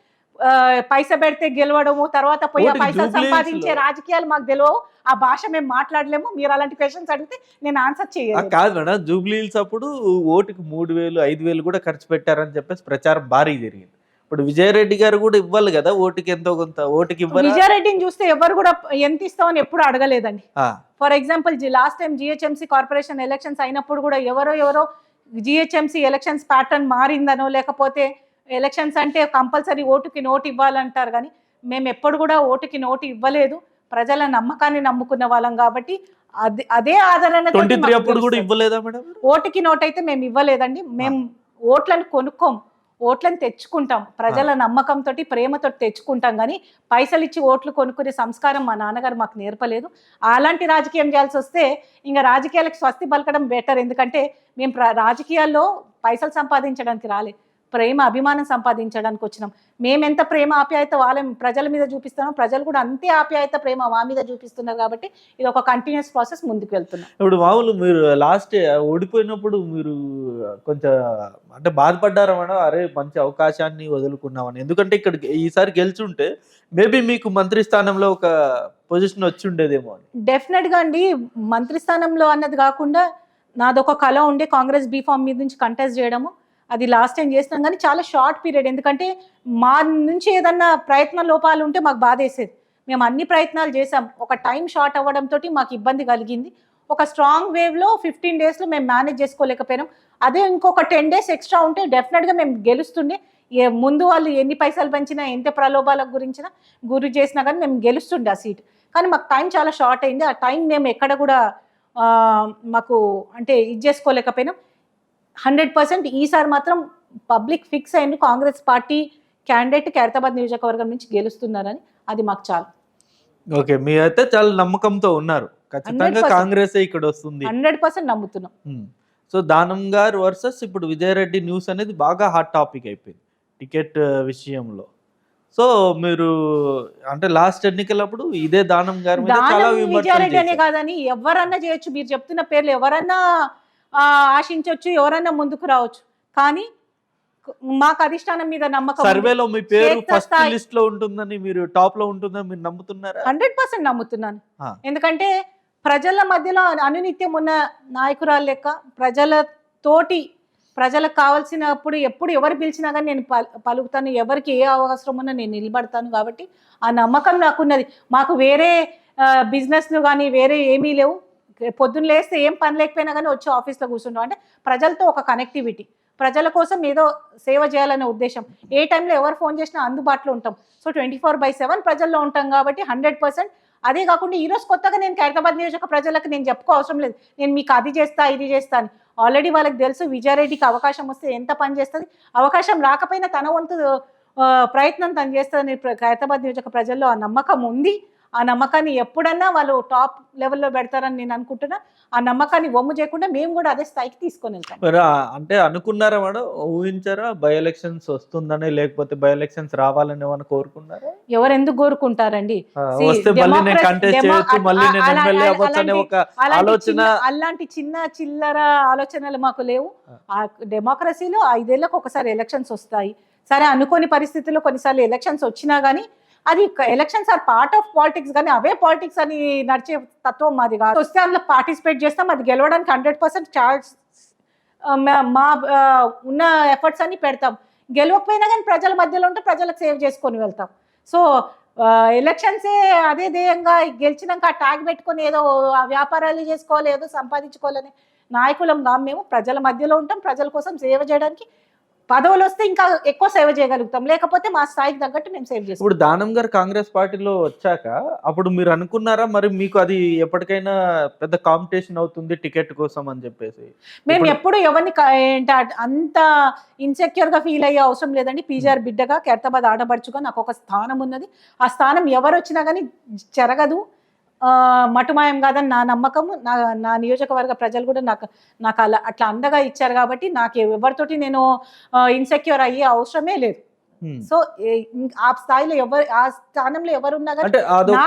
పైసా పెడితే గెలవడము, తర్వాత పోయి పైసా సంపాదించే రాజకీయాలు మాకు తెలియవు, ఆ భాష మేము మాట్లాడలేము. మీరు అలాంటి క్వశ్చన్స్ అడిగితే నేను ఆన్సర్ చేయను. కాదు మేడం, జూబ్లీహిల్స్ అప్పుడు ఓటుకి 3,000 5,000 కూడా ఖర్చు పెట్టారని చెప్పేసి ప్రచారం భారీ జరిగింది. ఇప్పుడు విజయారెడ్డి గారు కూడా ఇవ్వాలి కదా ఓటుకి, ఎంతో కొంత ఓటుకి ఇవ్వాలి. విజయారెడ్డిని చూస్తే ఎవరు కూడా ఎంత ఇస్తామని ఎప్పుడు అడగలేదండి. For example last time GHMC corporation elections అయినప్పుడు కూడా ఎవరో జిహెచ్ఎంసీ ఎలక్షన్స్ ప్యాటర్న్ మారిందనో లేకపోతే ఎలక్షన్స్ అంటే కంపల్సరీ ఓటుకి నోటు ఇవ్వాలంటారు, కానీ మేము ఎప్పుడు కూడా ఓటుకి నోటు ఇవ్వలేదు. ప్రజల నమ్మకాన్ని నమ్ముకున్న వాళ్ళం కాబట్టి అదే ఆదరణ. 23 అప్పుడు కూడా ఇవ్వలేదా మేడం? ఓటుకి నోటు అయితే మేము ఇవ్వలేదండి. మేము ఓట్లను కొనుక్కోం, ఓట్లను తెచ్చుకుంటాం. ప్రజల నమ్మకంతో ప్రేమతో తెచ్చుకుంటాం, కానీ పైసలు ఇచ్చి ఓట్లు కొనుక్కునే సంస్కారం మా నాన్నగారు మాకు నేర్పలేదు. అలాంటి రాజకీయం చేయాల్సి వస్తే ఇంకా రాజకీయాలకు స్వస్తి పలకడం బెటర్. ఎందుకంటే మేము రాజకీయాల్లో పైసలు సంపాదించడానికి రాలే, ప్రేమ అభిమానం సంపాదించడానికి వచ్చినాం. మేమెంత ప్రేమ ఆప్యాయత వాళ్ళ ప్రజల మీద చూపిస్తున్నాం, ప్రజలు కూడా అంతే ఆప్యాయత ప్రేమ మా మీద చూపిస్తున్నారు. కాబట్టి ఇది ఒక కంటిన్యూస్ ప్రాసెస్, ముందుకు వెళ్తున్నాం. ఇప్పుడు మామూలు మీరు లాస్ట్ ఓడిపోయినప్పుడు మీరు కొంచెం అంటే బాధపడ్డారా మేడం? అరే మంచి అవకాశాన్ని వదులుకున్నామని. ఎందుకంటే ఇక్కడ ఈసారి గెలిచుంటే మేబీ మీకు మంత్రి స్థానంలో ఒక పొజిషన్ వచ్చి ఉండేదేమో అని. డెఫినెట్గా అండి, మంత్రి స్థానంలో అన్నది కాకుండా నాదొక కళ ఉండే కాంగ్రెస్ బీఫామ్ మీద నుంచి కంటెస్ట్ చేయడము. అది లాస్ట్ టైం చేసినాం, కానీ చాలా షార్ట్ పీరియడ్. ఎందుకంటే మా నుంచి ఏదన్నా ప్రయత్న లోపాలు ఉంటే మాకు బాధేసేది. మేము అన్ని ప్రయత్నాలు చేసాం, ఒక టైం షార్ట్ అవ్వడంతో మాకు ఇబ్బంది కలిగింది. ఒక స్ట్రాంగ్ వేవ్లో 15 డేస్లో మేము మేనేజ్ చేసుకోలేకపోయినాం. అదే ఇంకొక 10 డేస్ ఎక్స్ట్రా ఉంటే డెఫినెట్గా మేము గెలుస్తుండే. ముందు వాళ్ళు ఎన్ని పైసలు పెంచినా, ఎంత ప్రలోభాలకు గురి చేసినా కానీ మేము గెలుస్తుండే ఆ సీట్. కానీ మాకు టైం చాలా షార్ట్ అయింది. ఆ టైం మేము ఎక్కడ కూడా మాకు అంటే ఇది చేసుకోలేకపోయినాం. 100% ఈసారి మాత్రం పబ్లిక్ ఫిక్స్ అయింది, కాంగ్రెస్ పార్టీ క్యాండిడేట్ ఖైరతాబాద్ నియోజకవర్గం నుంచి గెలుస్తున్నారని. అది మాకు చాలు. ఓకే, మీ అయితే చాలా నమ్మకంతో ఉన్నారు, ఖచ్చితంగా కాంగ్రెస్ ఇక్కడ వస్తుంది 100% నమ్ముతున్నాం. సో దానం గారు వర్సెస్ ఇప్పుడు విజయారెడ్డి న్యూస్ అనేది బాగా హాట్ టాపిక్ అయిపోయింది టికెట్ విషయంలో. సో మీరు అంటే లాస్ట్ ఎన్నికలప్పుడు ఇదే దానం గారి మీద చాలా విజయారెడ్డి అనే కాదని ఎవరన్నా చేయొచ్చు, మీరు చెప్తున్న పేర్లు ఎవరన్నా ఆశించవచ్చు, ఎవరన్నా ముందుకు రావచ్చు, కానీ మాకు అధిష్టానం మీద నమ్మకం. సర్వేలో మీ పేరు ఫస్ట్ లిస్ట్ లో ఉంటుందని, మీరు టాప్ లో ఉంటుందని మీరు నమ్ముతున్నారా? 100% నమ్ముతున్నాను. ఎందుకంటే ప్రజల మధ్యలో అనునిత్యం ఉన్న నాయకురాలు లెక్క, ప్రజలతోటి ప్రజలకు కావాల్సినప్పుడు ఎప్పుడు ఎవరు పిలిచినా కానీ నేను పలుకుతాను, ఎవరికి ఏ అవసరం ఉన్నా నేను నిలబడతాను. కాబట్టి ఆ నమ్మకం నాకున్నది. మాకు వేరే బిజినెస్లు కానీ వేరే ఏమీ లేవు. పొద్దున్న లేస్తే ఏం పని లేకపోయినా కానీ వచ్చి ఆఫీస్లో కూర్చుంటాం. అంటే ప్రజలతో ఒక కనెక్టివిటీ, ప్రజల కోసం ఏదో సేవ చేయాలనే ఉద్దేశం. ఏ టైంలో ఎవరు ఫోన్ చేసినా అందుబాటులో ఉంటాం. సో 24/7 ప్రజల్లో ఉంటాం కాబట్టి 100%. అదే కాకుండా ఈరోజు కొత్తగా నేను ఖైరతాబాద్ నియోజక ప్రజలకు నేను చెప్పుకో అవసరం లేదు, నేను మీకు అది చేస్తా ఇది చేస్తా అని. ఆల్రెడీ వాళ్ళకి తెలుసు విజయారెడ్డికి అవకాశం వస్తే ఎంత పని చేస్తుంది, అవకాశం రాకపోయినా తన వంతు ప్రయత్నం తను చేస్తుందని ఖైరతాబాద్ నియోజక ప్రజల్లో ఆ నమ్మకం ఉంది. ఆ నమ్మకాన్ని ఎప్పుడన్నా వాళ్ళు టాప్ లెవెల్లో పెడతారని నేను అనుకుంటున్నా. ఆ నమ్మకాన్ని వమ్ము చేయకుండా మేము కూడా అదే స్థాయికి తీసుకొని వెళ్తాం. అంటే అనుకున్నారా మేడం, ఊహించారా బై ఎలక్షన్స్ వస్తుందని, లేకపోతే బై ఎలక్షన్స్ రావాలని ఏమైనా కోరుకున్నారా? ఎవరు ఎందుకు కోరుకుంటారండి? అలాంటి చిన్న చిల్లర ఆలోచనలు మాకు లేవు. ఆ డెమోక్రసీలో 5 ఏళ్లకు ఒకసారి ఎలక్షన్స్ వస్తాయి. సరే, అనుకోని పరిస్థితుల్లో కొన్నిసార్లు ఎలక్షన్స్ వచ్చినా కానీ అది elections are part of politics, కానీ అవే పాలిటిక్స్ అని నడిచే తత్వం మాది కాదు. వస్తే అందులో పార్టిసిపేట్ చేస్తాం, అది గెలవడానికి 100% ఛాన్స్ మా ఉన్న ఎఫర్ట్స్ అన్ని పెడతాం. గెలవకపోయినా కానీ ప్రజల మధ్యలో ఉంటే ప్రజలకు సేవ్ చేసుకొని వెళ్తాం. సో ఎలక్షన్సే అదే ధ్యేయంగా గెలిచినాక ఆ ట్యాగ్ పెట్టుకొని ఏదో వ్యాపారాలు చేసుకోవాలి, ఏదో సంపాదించుకోవాలని నాయకులంగా మేము ప్రజల మధ్యలో ఉంటాం. ప్రజల కోసం సేవ చేయడానికి పదవులు వస్తే ఇంకా ఎక్కువ సేవ చేయగలుగుతాం, లేకపోతే మా స్థాయికి తగ్గట్టు మేము సేవ్ చేస్తాం. ఇప్పుడు దానం గారు కాంగ్రెస్ పార్టీలో వచ్చాక అప్పుడు మీరు అనుకున్నారా మరి మీకు అది ఎప్పటికైనా పెద్ద కాంపిటీషన్ అవుతుంది టికెట్ కోసం అని చెప్పేసి? మేము ఎప్పుడు ఎవరిని అంత ఇన్సెక్యూర్ గా ఫీల్ అయ్యే అవసరం లేదండి. పీజీఆర్ బిడ్డగా, ఖైరతాబాద్ ఆడపడుచుగా నాకు ఒక స్థానం ఉన్నది. ఆ స్థానం ఎవరు వచ్చినా కానీ చెరగదు, మటుమాయం కాదని నా నమ్మకము. నా నియోజకవర్గ ప్రజలు కూడా నాకు అట్లా అండగా ఇచ్చారు. కాబట్టి నాకు ఎవరితోటి నేను ఇన్సెక్యూర్ అయ్యే అవసరమే లేదు. సో ఆ స్థాయిలో ఆ స్థానంలో ఎవరున్నా కానీ నా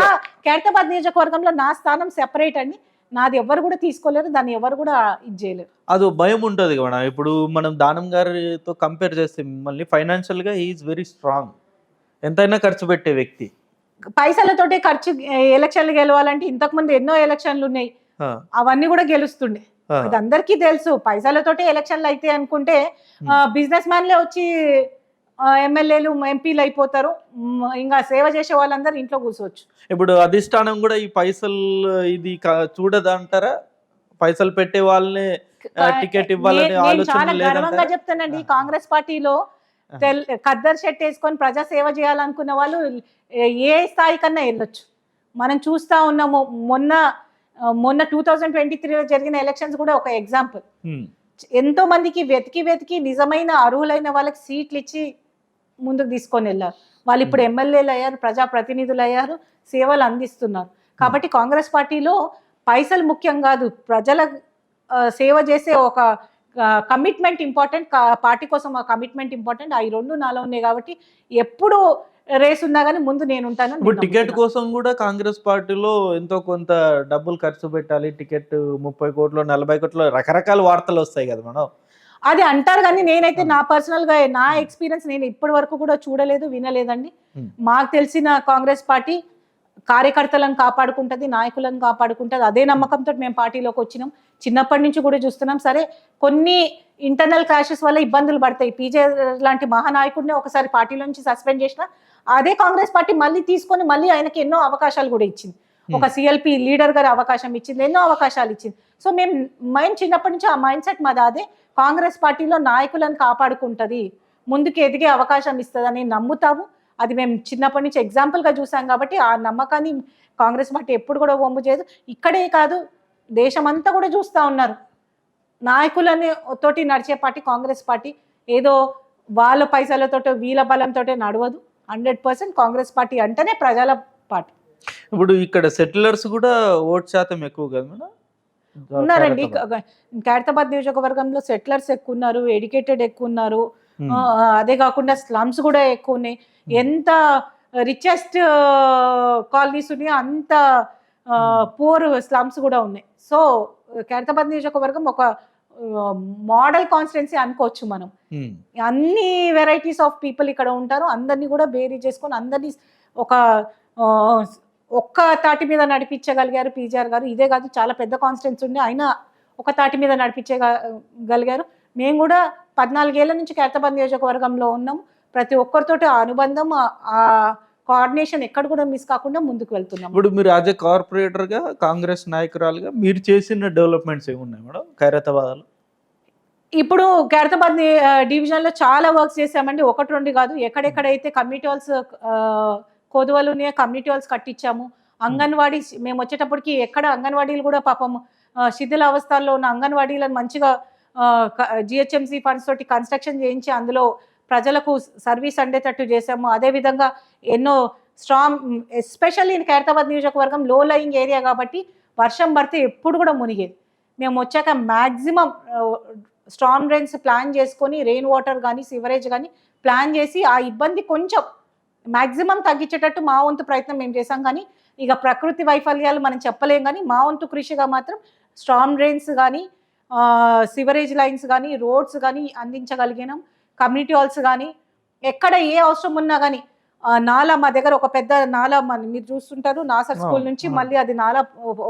ఖైరతాబాద్ నియోజకవర్గంలో నా స్థానం సెపరేట్ అండి. నాది ఎవరు కూడా తీసుకోలేరు, దాన్ని ఎవరు కూడా ఇది చేయలేరు. అది భయం ఉంటుంది కదా. ఇప్పుడు మనం దానం గారితో కంపేర్ చేస్తే మిమ్మల్ని ఫైనాన్షియల్ గా ఈజ్ వెరీ స్ట్రాంగ్, ఎంతైనా ఖర్చు పెట్టే వ్యక్తి. పైసలతోటే ఖర్చు. ఎలక్షన్లు గెలవాలంటే ఇంతకుముందు ఎన్నో ఎలక్షన్లు ఉన్నాయి, అవన్నీ కూడా గెలుస్తుండే. అది అందరికీ తెలుసు. పైసలతోటే ఎలక్షన్లు అయితే అనుకుంటే బిజినెస్ మ్యాన్లే వచ్చి ఎమ్మెల్యేలు ఎంపీలు అయిపోతారు, ఇంకా సేవ చేసే వాళ్ళందరూ ఇంట్లో కూర్చోవచ్చు. ఇప్పుడు అధిష్టానం కూడా ఈ పైసలు ఇది చూడదంటారా? పైసలు పెట్టే వాళ్ళని టికెట్ ఇవ్వాలని ఆలోచన చాలా గర్వంగా చెప్తానండి, కాంగ్రెస్ పార్టీలో ఖద్దర్ షర్ట్ వేసుకొని ప్రజా సేవ చేయాలనుకున్న వాళ్ళు ఏ స్థాయి కన్నా వెళ్ళొచ్చు. మనం చూస్తూ ఉన్నాము. మొన్న 2023లో జరిగిన ఎలక్షన్స్ కూడా ఒక ఎగ్జాంపుల్. ఎంతో మందికి వెతికి నిజమైన అర్హులైన వాళ్ళకి సీట్లు ఇచ్చి ముందుకు తీసుకొని వెళ్ళారు. వాళ్ళు ఇప్పుడు ఎమ్మెల్యేలు అయ్యారు, ప్రజాప్రతినిధులు అయ్యారు, సేవలు అందిస్తున్నారు. కాబట్టి కాంగ్రెస్ పార్టీలో పైసలు ముఖ్యం కాదు, ప్రజల సేవ చేసే ఒక కమిట్మెంట్ ఇంపార్టెంట్, పార్టీ కోసం ఆ కమిట్మెంట్ ఇంపార్టెంట్. ఆ 2 నాలో ఉన్నాయి కాబట్టి ఎప్పుడు రేస్ ఉన్నా కానీ ముందు నేను ఉంటాను. ఇప్పుడు టికెట్ కోసం కూడా కాంగ్రెస్ పార్టీలో ఎంతో కొంత డబ్బులు ఖర్చు పెట్టాలి, టికెట్ 30 కోట్లు 40 కోట్లు రకరకాల వార్తలు వస్తాయి కదా మేడం. అది అంటారు కానీ నేనైతే నా పర్సనల్ గా నా ఎక్స్పీరియన్స్ నేను ఇప్పటి వరకు కూడా చూడలేదు, వినలేదండి. మాకు తెలిసిన కాంగ్రెస్ పార్టీ కార్యకర్తలను కాపాడుకుంటది, నాయకులను కాపాడుకుంటది. అదే నమ్మకంతో మేము పార్టీలోకి వచ్చినాం. చిన్నప్పటి నుంచి కూడా చూస్తున్నాం. సరే, కొన్ని ఇంటర్నల్ క్లాషెస్ వల్ల ఇబ్బందులు పడతాయి. పీజే లాంటి మహానాయకుడిని ఒకసారి పార్టీలో నుంచి సస్పెండ్ చేసిన అదే కాంగ్రెస్ పార్టీ మళ్ళీ తీసుకొని మళ్ళీ ఆయనకి ఎన్నో అవకాశాలు కూడా ఇచ్చింది. ఒక సిఎల్పి లీడర్ గారి అవకాశం ఇచ్చింది, ఎన్నో అవకాశాలు ఇచ్చింది. సో మేము చిన్నప్పటి నుంచి ఆ మైండ్ సెట్ మాది అదే. కాంగ్రెస్ పార్టీలో నాయకులను కాపాడుకుంటది, ముందుకు ఎదిగే అవకాశం ఇస్తుంది అని నమ్ముతాము. అది మేము చిన్నప్పటి నుంచి ఎగ్జాంపుల్గా చూసాం కాబట్టి ఆ నమ్మకాన్ని కాంగ్రెస్ పార్టీ ఎప్పుడు కూడా వమ్ము చేయదు. ఇక్కడే కాదు, దేశమంతా కూడా చూస్తూ ఉన్నారు. నాయకులని తోటి నడిచే పార్టీ కాంగ్రెస్ పార్టీ. ఏదో వాళ్ళ పైసలతోటో వీళ్ళ బలంతో నడవదు. 100% కాంగ్రెస్ పార్టీ అంటేనే ప్రజల పార్టీ. ఇప్పుడు ఇక్కడ సెటిలర్స్ కూడా ఓట్ శాతం ఎక్కువ కదా మేడం. ఉన్నారండి. ఖైరతాబాద్ నియోజకవర్గంలో సెటిలర్స్ ఎక్కువ ఉన్నారు, ఎడ్యుకేటెడ్ ఎక్కువ ఉన్నారు. అదే కాకుండా స్లమ్స్ కూడా ఎక్కువ ఉన్నాయి. ఎంత రిచెస్ట్ కాలనీస్ ఉన్నాయో అంత పూర్ స్లమ్స్ కూడా ఉన్నాయి. సో ఖైరతాబాద్ నియోజకవర్గం ఒక మోడల్ కాన్స్టిట్యున్సీ అనుకోవచ్చు మనం. అన్ని వెరైటీస్ ఆఫ్ పీపుల్ ఇక్కడ ఉంటారు. అందరినీ కూడా బేరీ చేసుకొని అందరినీ ఒక్క తాటి మీద నడిపించగలిగారు పీజీఆర్ గారు. ఇదే కాదు, చాలా పెద్ద కాన్స్టిట్యున్సీ ఉండి అయినా ఒక తాటి మీద నడిపించగలిగారు. మేము కూడా 14 ఏళ్ల నుంచి ఖైరతాబాద్ నియోజకవర్గంలో ఉన్నాము. ప్రతి ఒక్కరితోటి ఆ అనుబంధం, ఆ కోఆర్డినేషన్ ఎక్కడ కూడా మిస్ కాకుండా ముందుకు వెళ్తున్నాం. ఇప్పుడు మీరు యాజ్ ఎ కార్పొరేటర్గా, కాంగ్రెస్ నాయకురాలుగా మీరు చేసిన డెవలప్మెంట్స్ ఏమున్నాయి మేడం ఖైరతాబాద్లో? ఇప్పుడు ఖైరతాబాద్ డివిజన్లో చాలా వర్క్స్ చేసామండి. 1-2 కాదు. ఎక్కడెక్కడైతే కమ్యూనిటీ హాల్స్ కొదువలు ఉన్నాయో కమ్యూనిటీ హాల్స్ కట్టించాము. అంగన్వాడీ మేము వచ్చేటప్పటికి ఎక్కడ అంగన్వాడీలు కూడా పాపం శిథిల అవస్థల్లో ఉన్న అంగన్వాడీలను మంచిగా జిహెచ్ఎంసీ ఫండ్స్ తోటి కన్స్ట్రక్షన్ చేయించి అందులో ప్రజలకు సర్వీస్ అందేటట్టు చేసాము. అదేవిధంగా ఎన్నో ఎస్పెషల్లీ ఖైరతాబాద్ నియోజకవర్గం లో లయింగ్ ఏరియా కాబట్టి వర్షం పడితే ఎప్పుడు కూడా మునిగేది. మేము వచ్చాక మ్యాక్సిమం స్టార్మ్ డ్రైన్స్ ప్లాన్ చేసుకొని రెయిన్ వాటర్ కానీ సివరేజ్ కానీ ప్లాన్ చేసి ఆ ఇబ్బంది కొంచెం మ్యాక్సిమం తగ్గించేటట్టు మా వంతు ప్రయత్నం మేము చేసాం. కానీ ఇక ప్రకృతి వైఫల్యాలు మనం చెప్పలేం. కానీ మా వంతు కృషిగా మాత్రం స్టార్మ్ డ్రైన్స్ కానీ సివరేజ్ లైన్స్ కానీ రోడ్స్ కానీ అందించగలిగినాం. కమ్యూనిటీ హాల్స్ కానీ ఎక్కడ ఏ అవసరం ఉన్నా కానీ నాలా మా దగ్గర ఒక పెద్ద నాలా మీరు చూస్తుంటారు. నాసర్ స్కూల్ నుంచి మళ్ళీ అది నాలా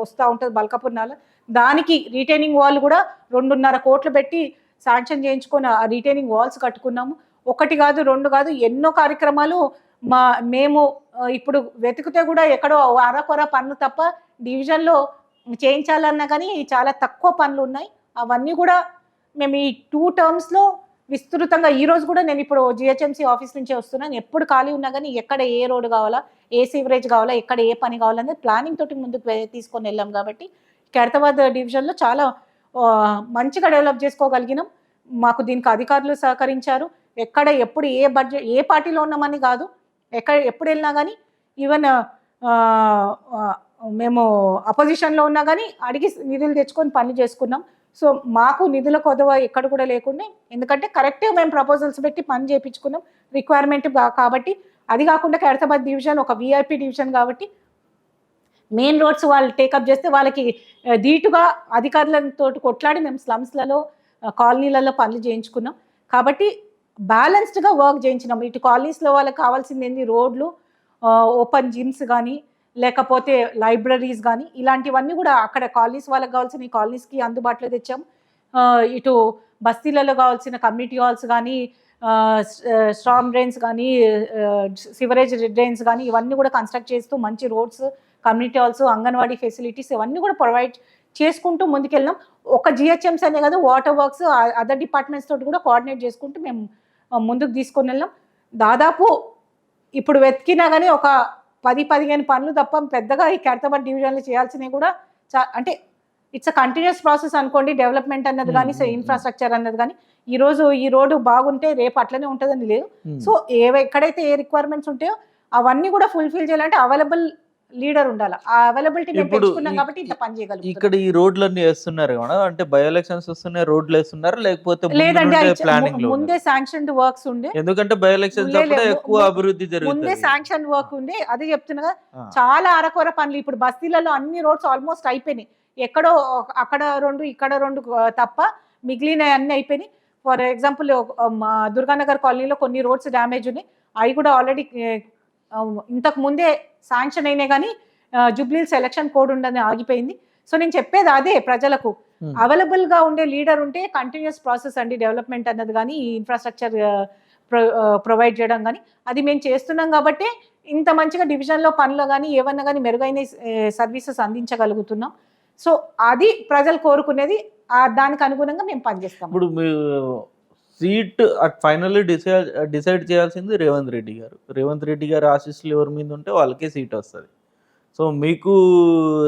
వస్తూ ఉంటుంది, బల్కాపూర్ నాలా. దానికి రీటైనింగ్ వాల్ కూడా 2.5 కోట్లు పెట్టి శాంక్షన్ చేయించుకొని ఆ రీటైనింగ్ వాల్స్ కట్టుకున్నాము. 1 కాదు 2 కాదు, ఎన్నో కార్యక్రమాలు మేము ఇప్పుడు వెతికితే కూడా ఎక్కడో అరకొర పనులు తప్ప డివిజన్లో చేయించాలన్నా కానీ చాలా తక్కువ పనులు ఉన్నాయి. అవన్నీ కూడా మేము ఈ 2 టర్మ్స్లో విస్తృతంగా, ఈరోజు కూడా నేను ఇప్పుడు జిహెచ్ఎంసీ ఆఫీస్ నుంచే వస్తున్నాను. ఎప్పుడు ఖాళీ ఉన్నా కానీ ఎక్కడ ఏ రోడ్డు కావాలా, ఏ సీవరేజ్ కావాలా, ఎక్కడ ఏ పని కావాలనేది ప్లానింగ్ తోటి ముందుకు తీసుకొని వెళ్ళాం. కాబట్టి ఖైరతాబాద్ డివిజన్లో చాలా మంచిగా డెవలప్ చేసుకోగలిగినాం. మాకు దీనికి అధికారులు సహకరించారు. ఎక్కడ ఎప్పుడు ఏ బడ్జెట్ ఏ పార్టీలో ఉన్నామని కాదు, ఎప్పుడు వెళ్ళినా కానీ ఈవెన్ మేము అపోజిషన్లో ఉన్నా కానీ అడిగి నిధులు తెచ్చుకొని పనులు చేసుకున్నాం. సో మాకు నిధుల కొదవ ఎక్కడ కూడా లేకుండా, ఎందుకంటే కరెక్ట్గా మేము ప్రపోజల్స్ పెట్టి పని చేయించుకున్నాం రిక్వైర్మెంట్ కాబట్టి. అది కాకుండా ఖైరతాబాద్ డివిజన్ ఒక విఐపి డివిజన్ కాబట్టి మెయిన్ రోడ్స్ వాళ్ళు టేకప్ చేస్తే వాళ్ళకి ధీటుగా అధికారులతో కొట్లాడి మేము స్లమ్స్లలో కాలనీలలో పనులు చేయించుకున్నాం. కాబట్టి బ్యాలెన్స్డ్గా వర్క్ చేయించినాం. ఇటు కాలనీస్లో వాళ్ళకి కావాల్సింది ఏంది, రోడ్లు, ఓపెన్ జిమ్స్ కానీ లేకపోతే లైబ్రరీస్ కానీ ఇలాంటివన్నీ కూడా అక్కడ కాలనీస్ వాళ్ళకి కావాల్సిన కాలనీస్కి అందుబాటులో తెచ్చాం. ఇటు బస్తీలలో కావాల్సిన కమ్యూనిటీ హాల్స్ కానీ స్టార్మ్ డ్రైన్స్ కానీ సివరేజ్ డ్రైన్స్ కానీ ఇవన్నీ కూడా కన్స్ట్రక్ట్ చేస్తూ మంచి roads, community halls, anganwadi facilities ఇవన్నీ కూడా ప్రొవైడ్ చేసుకుంటూ ముందుకెళ్ళినాం. ఒక జిహెచ్ఎంసీ అనే కాదు, వాటర్ వర్క్స్, అదర్ డిపార్ట్మెంట్స్ తోటి కూడా కోఆర్డినేట్ చేసుకుంటూ మేము ముందుకు తీసుకొని వెళ్ళాం. దాదాపు ఇప్పుడు వెతికినా కానీ ఒక 10-15 పనులు తప్ప పెద్దగా ఈ ఖైరతాబాద్ డివిజన్లో చేయాల్సినవి కూడా అంటే ఇట్స్ అ కంటిన్యూస్ ప్రాసెస్ అనుకోండి. డెవలప్మెంట్ అన్నది కానీ ఇన్ఫ్రాస్ట్రక్చర్ అన్నది కానీ ఈరోజు ఈ రోడ్డు బాగుంటే రేపు అట్లనే ఉంటుందని లేదు. సో ఎక్కడైతే ఏ రిక్వైర్మెంట్స్ ఉంటాయో అవన్నీ కూడా ఫుల్ఫిల్ చేయాలంటే అవైలబుల్ లీడర్ ఉండాలి. ఆ అవైలబిలిటీ మేము పెంచుకున్నాం కాబట్టి ఇంత పని చేయగలుగుతాం. ఇక్కడ ఈ రోడ్లన్నీ వేస్తున్నారు కదా, అంటే బై ఎలక్షన్స్ వస్తున్నాయి రోడ్లు వేస్తున్నారు లేకపోతే లేదండి, ప్లానింగ్ ముందే శాంక్షన్ వర్క్స్ ఉండే. ఎందుకంటే బై ఎలక్షన్స్ అప్పుడే ఎక్కువ అభివృద్ధి ముందే జరుగుతుంది. శాంక్షన్ వర్క్ ఉండే, అదే చెప్తున్నా. చాలా అరకొర పనులు ఇప్పుడు బస్తీలలో అన్ని రోడ్స్ ఆల్మోస్ట్ అయిపోయినాయి. ఎక్కడో అక్కడ 2 ఇక్కడ 2 తప్ప మిగిలిన అన్ని అయిపోయినాయి. ఫర్ ఎగ్జాంపుల్ మా దుర్గానగర్ కాలనీలో కొన్ని రోడ్స్ డ్యామేజ్ ఉన్నాయి. అవి కూడా ఆల్రెడీ ఇంతకు ముందే శాంక్షన్ అయినాయి కానీ జూబ్లీహిల్స్ ఎలక్షన్ కోడ్ ఉండని ఆగిపోయింది. సో నేను చెప్పేది అదే, ప్రజలకు అవైలబుల్ గా ఉండే లీడర్ ఉంటే కంటిన్యూస్ ప్రాసెస్ అండి డెవలప్మెంట్ అన్నది కానీ ఈ ఇన్ఫ్రాస్ట్రక్చర్ ప్రొవైడ్ చేయడం కానీ అది మేము చేస్తున్నాం కాబట్టి ఇంత మంచిగా డివిజన్లో పనులు కానీ ఏమన్నా కానీ మెరుగైన సర్వీసెస్ అందించగలుగుతున్నాం. సో అది ప్రజలు కోరుకునేది, దానికి అనుగుణంగా మేము పనిచేస్తాం. ఇప్పుడు సీట్ ఫైనల్లీ డిసైడ్ చేయాల్సింది రేవంత్ రెడ్డి గారు. రేవంత్ రెడ్డి గారు ఆశీస్సులు ఎవరి మీద ఉంటే వాళ్ళకే సీట్ వస్తుంది. సో మీకు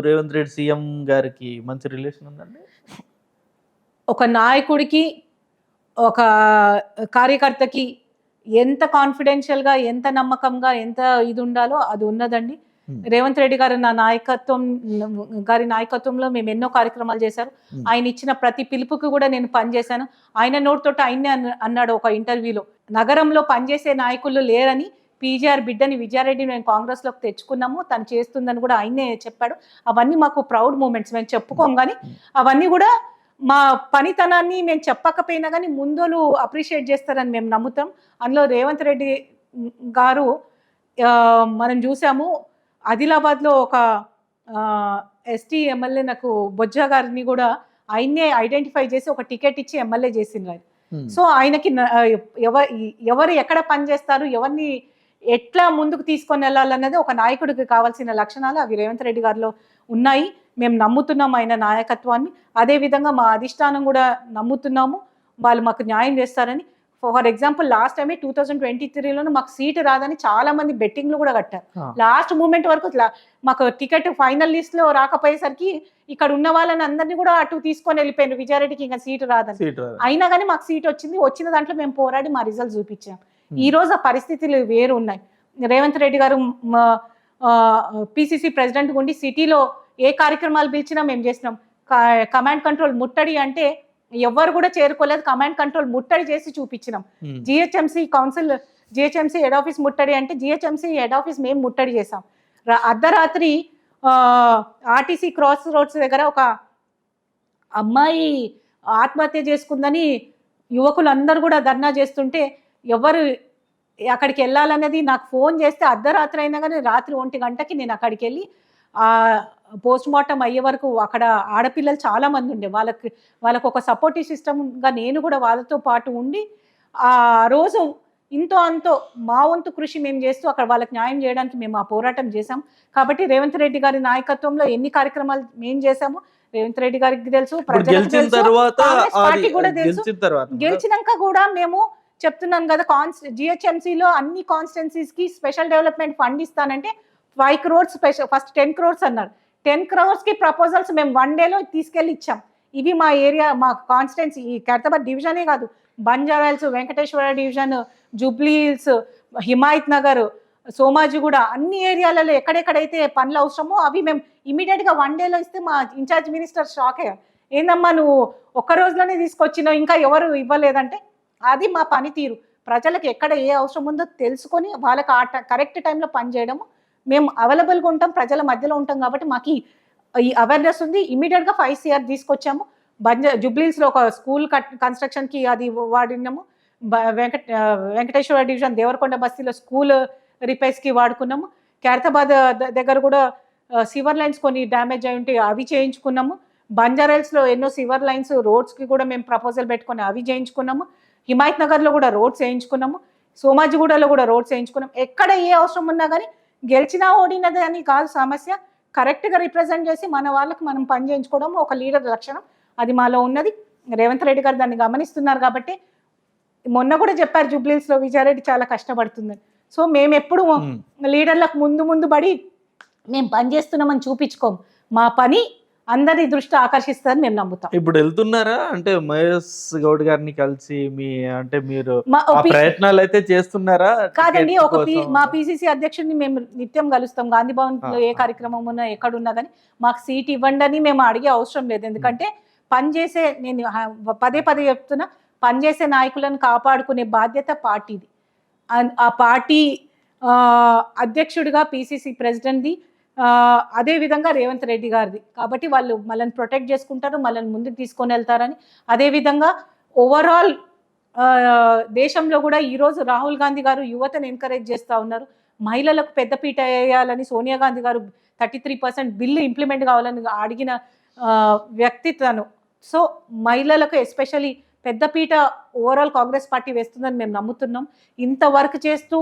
రేవంత్ రెడ్డి సీఎం గారికి మంచి రిలేషన్ ఉందండి? ఒక నాయకుడికి ఒక కార్యకర్తకి ఎంత కాన్ఫిడెన్షియల్గా ఎంత నమ్మకంగా ఎంత ఇది ఉండాలో అది ఉన్నదండి. రేవంత్ రెడ్డి గారు గారి నాయకత్వంలో మేము ఎన్నో కార్యక్రమాలు చేశారు. ఆయన ఇచ్చిన ప్రతి పిలుపుకి కూడా నేను పనిచేశాను. ఆయన నోటితోటి ఆయనే అన్నాడు ఒక ఇంటర్వ్యూలో, నగరంలో పనిచేసే నాయకులు లేరని, పీజీఆర్ బిడ్డని విజయారెడ్డిని మేము కాంగ్రెస్లోకి తెచ్చుకున్నాము, తను చేస్తుందని కూడా ఆయనే చెప్పాడు. అవన్నీ మాకు ప్రౌడ్ మూమెంట్స్, మేము చెప్పుకోం కానీ అవన్నీ కూడా మా పనితనాన్ని మేము చెప్పకపోయినా కానీ ముందోలు అప్రిషియేట్ చేస్తారని మేము నమ్ముతాం. అందులో రేవంత్ రెడ్డి గారు మనం చూసాము, ఆదిలాబాద్లో ఒక ఎస్టీ ఎమ్మెల్యే నాకు బొజ్జా గారిని కూడా ఆయన్నే ఐడెంటిఫై చేసి ఒక టికెట్ ఇచ్చి ఎమ్మెల్యే చేసిండ్రు ఆయన. సో ఆయనకి ఎవరు ఎక్కడ పనిచేస్తారు, ఎవరిని ఎట్లా ముందుకు తీసుకొని వెళ్ళాలన్నది ఒక నాయకుడికి కావాల్సిన లక్షణాలు అవి రేవంత్ రెడ్డి గారిలో ఉన్నాయి. మేము నమ్ముతున్నాం ఆయన నాయకత్వాన్ని. అదేవిధంగా మా అధిష్టానం కూడా నమ్ముతున్నాము, వాళ్ళు మాకు న్యాయం చేస్తారని. ఫర్ ఎగ్జాంపుల్ లాస్ట్ టైమే 2023లో మాకు సీటు రాదని చాలా మంది బెట్టింగ్లు కూడా కట్టారు. లాస్ట్ మూమెంట్ వరకు మాకు టికెట్ ఫైనల్ లిస్ట్ లో రాకపోయేసరికి ఇక్కడ ఉన్న వాళ్ళని అందరినీ కూడా అటు తీసుకొని వెళ్ళిపోయారు, విజయారెడ్డికి ఇంకా సీటు రాదని. అయినా కానీ మాకు సీట్ వచ్చింది. వచ్చిన దాంట్లో మేము పోరాడి మా రిజల్ట్ చూపించాం. ఈ రోజు ఆ పరిస్థితులు వేరు ఉన్నాయి. రేవంత్ రెడ్డి గారు పిసిసి ప్రెసిడెంట్ ఉండి సిటీలో ఏ కార్యక్రమాలు పిలిచినా మేము చేసినాం. కమాండ్ కంట్రోల్ ముట్టడి అంటే ఎవరు కూడా చేరుకోలేదు, కమాండ్ కంట్రోల్ ముట్టడి చేసి చూపించినాం. జిహెచ్ఎంసీ హెడ్ ఆఫీస్ ముట్టడి అంటే జిహెచ్ఎంసీ హెడ్ ఆఫీస్ మేము ముట్టడి చేసాం. అర్ధరాత్రి ఆర్టీసీ క్రాస్ రోడ్స్ దగ్గర ఒక అమ్మాయి ఆత్మహత్య చేసుకుందని యువకులు అందరూ కూడా ధర్నా చేస్తుంటే ఎవరు అక్కడికి వెళ్ళాలనేది నాకు ఫోన్ చేస్తే అర్ధరాత్రి అయినా కానీ రాత్రి 1 గంటకి నేను అక్కడికి వెళ్ళి పోస్ట్ మార్టం అయ్యే వరకు అక్కడ ఆడపిల్లలు చాలా మంది ఉండే, వాళ్ళకు ఒక సపోర్టివ్ సిస్టమ్గా నేను కూడా వాళ్ళతో పాటు ఉండి ఆ రోజు ఇంతో అంతో మా వంతు కృషి మేము చేస్తూ అక్కడ వాళ్ళకి న్యాయం చేయడానికి మేము ఆ పోరాటం చేశాం. కాబట్టి రేవంత్ రెడ్డి గారి నాయకత్వంలో ఎన్ని కార్యక్రమాలు మేము చేశామో రేవంత్ రెడ్డి గారికి తెలుసు, ప్రజలకు తెలుసు. గెలిచినాక కూడా మేము చెప్తున్నాం కదా, జిహెచ్ఎంసీలో అన్ని కాన్స్టిట్యున్సీస్కి స్పెషల్ డెవలప్మెంట్ ఫండ్ ఇస్తానంటే 5 crores స్పెషల్, ఫస్ట్ 10 crores అన్నారు. 10 crores ప్రపోజల్స్ మేము 1 dayలో తీసుకెళ్ళి ఇచ్చాం. ఇవి మా ఏరియా, మా కాన్స్టిట్యున్సీ, ఈ ఖైరతాబాద్ డివిజనే కాదు, బంజారాల్స్, వెంకటేశ్వర డివిజన్, జూబ్లీహిల్స్, హిమాయత్ నగర్, సోమాజిగూడ, అన్ని ఏరియాలలో ఎక్కడెక్కడైతే పనులు అవసరమో అవి మేము ఇమీడియట్గా 1 dayలో ఇస్తే మా ఇన్ఛార్జ్ మినిస్టర్ షాక్ అయ్యారు. ఏందమ్మా నువ్వు ఒక్క రోజులోనే తీసుకొచ్చినావు, ఇంకా ఎవరు ఇవ్వలేదంటే అది మా పనితీరు. ప్రజలకు ఎక్కడ ఏ అవసరం ఉందో తెలుసుకొని వాళ్ళకి కరెక్ట్ టైంలో పనిచేయడము. మేము అవైలబుల్గా ఉంటాం, ప్రజల మధ్యలో ఉంటాం కాబట్టి మాకు ఈ అవేర్నెస్ ఉంది. ఇమీడియట్గా 5 CR తీసుకొచ్చాము. జూబ్లీహిల్స్లో ఒక స్కూల్ కన్స్ట్రక్షన్కి అది వాడినాము. వెంకటేశ్వర డివిజన్ దేవరకొండ బస్తీలో స్కూల్ రిపేర్స్కి వాడుకున్నాము. ఖైరతాబాద్ దగ్గర కూడా సివర్ లైన్స్ కొన్ని డ్యామేజ్ అయి ఉంటే అవి చేయించుకున్నాము. బంజారాల్స్లో ఎన్నో సివర్ లైన్స్ రోడ్స్కి కూడా మేము ప్రపోజల్ పెట్టుకొని అవి చేయించుకున్నాము. హిమాయత్ నగర్లో కూడా రోడ్స్ వేయించుకున్నాము. సోమాజిగూడలో కూడా రోడ్స్ వేయించుకున్నాము. ఎక్కడ ఏ అవసరం ఉన్నా కానీ గెలిచినా ఓడినది అని కాదు సమస్య, కరెక్ట్గా రిప్రజెంట్ చేసి మన వాళ్ళకి మనం పని చేయించుకోవడం ఒక లీడర్ లక్షణం, అది మాలో ఉన్నది. రేవంత్ రెడ్డి గారు దాన్ని గమనిస్తున్నారు కాబట్టి మొన్న కూడా చెప్పారు జూబ్లీస్ లో విజయారెడ్డి చాలా కష్టపడుతుందని. సో మేము ఎప్పుడు లీడర్లకు ముందు పడి మేము పని చేస్తున్నామని చూపించుకోం. మా పని అందరి దృష్టి ఆకర్షిస్తుందని మేము నమ్ముతాం. ఇప్పుడు వెళ్తున్నారా అంటే మహేష్ గౌడ్ గారిని కలిసి అంటే మీరు మా ఆ ప్రయత్నాలు అయితే చేస్తున్నారా? కాదండి, టికెట్ ఒక కోసం? మా పిసిసి అధ్యక్షుడిని మేము నిత్యం కలుస్తాం. గాంధీ భవన్ లో ఏ కార్యక్రమం ఉన్నా ఎక్కడున్నా కానీ మాకు సీట్ ఇవ్వండి అని మేము అడిగే అవసరం లేదు. ఎందుకంటే పనిచేసే, నేను పదే చెప్తున్నా, పనిచేసే నాయకులను కాపాడుకునే బాధ్యత పార్టీది. ఆ పార్టీ అధ్యక్షుడిగా పిసిసి ప్రెసిడెంట్ది, అదే విధంగా రేవంత్ రెడ్డి గారిది. కాబట్టి వాళ్ళు మనల్ని ప్రొటెక్ట్ చేసుకుంటారు, మనల్ని ముందుకు తీసుకొని వెళ్తారని. అదేవిధంగా ఓవరాల్ దేశంలో కూడా ఈరోజు రాహుల్ గాంధీ గారు యువతను ఎంకరేజ్ చేస్తూ ఉన్నారు. మహిళలకు పెద్దపీట వేయాలని సోనియా గాంధీ గారు 33% బిల్లు ఇంప్లిమెంట్ కావాలని అడిగిన వ్యక్తి తను. సో మహిళలకు ఎస్పెషలీ పెద్దపీట ఓవరాల్ కాంగ్రెస్ పార్టీ వేస్తుందని మేము నమ్ముతున్నాం. ఇంత వర్క్ చేస్తూ,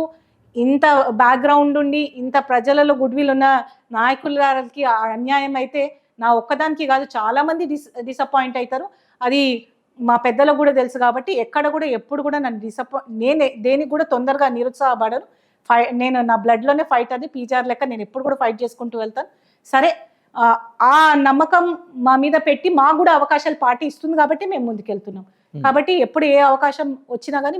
ఇంత బ్యాక్గ్రౌండ్ ఉండి, ఇంత ప్రజలలో గుడ్ విల్ ఉన్న నాయకులకి అన్యాయం అయితే నా ఒక్కదానికి కాదు, చాలామంది డిసప్పాయింట్ అవుతారు. అది మా పెద్దలకు కూడా తెలుసు. కాబట్టి ఎక్కడ కూడా ఎప్పుడు కూడా నన్ను నేను దేనికి కూడా తొందరగా నిరుత్సాహపడను. నేను నా బ్లడ్లోనే ఫైట్, అది పీజార్ లెక్క నేను ఎప్పుడు కూడా ఫైట్ చేసుకుంటూ వెళ్తాను. సరే, ఆ నమ్మకం మా మీద పెట్టి మాకు కూడా అవకాశాలు పార్టీ ఇస్తుంది కాబట్టి మేము ముందుకెళ్తున్నాం. కాబట్టి ఎప్పుడు ఏ అవకాశం వచ్చినా కానీ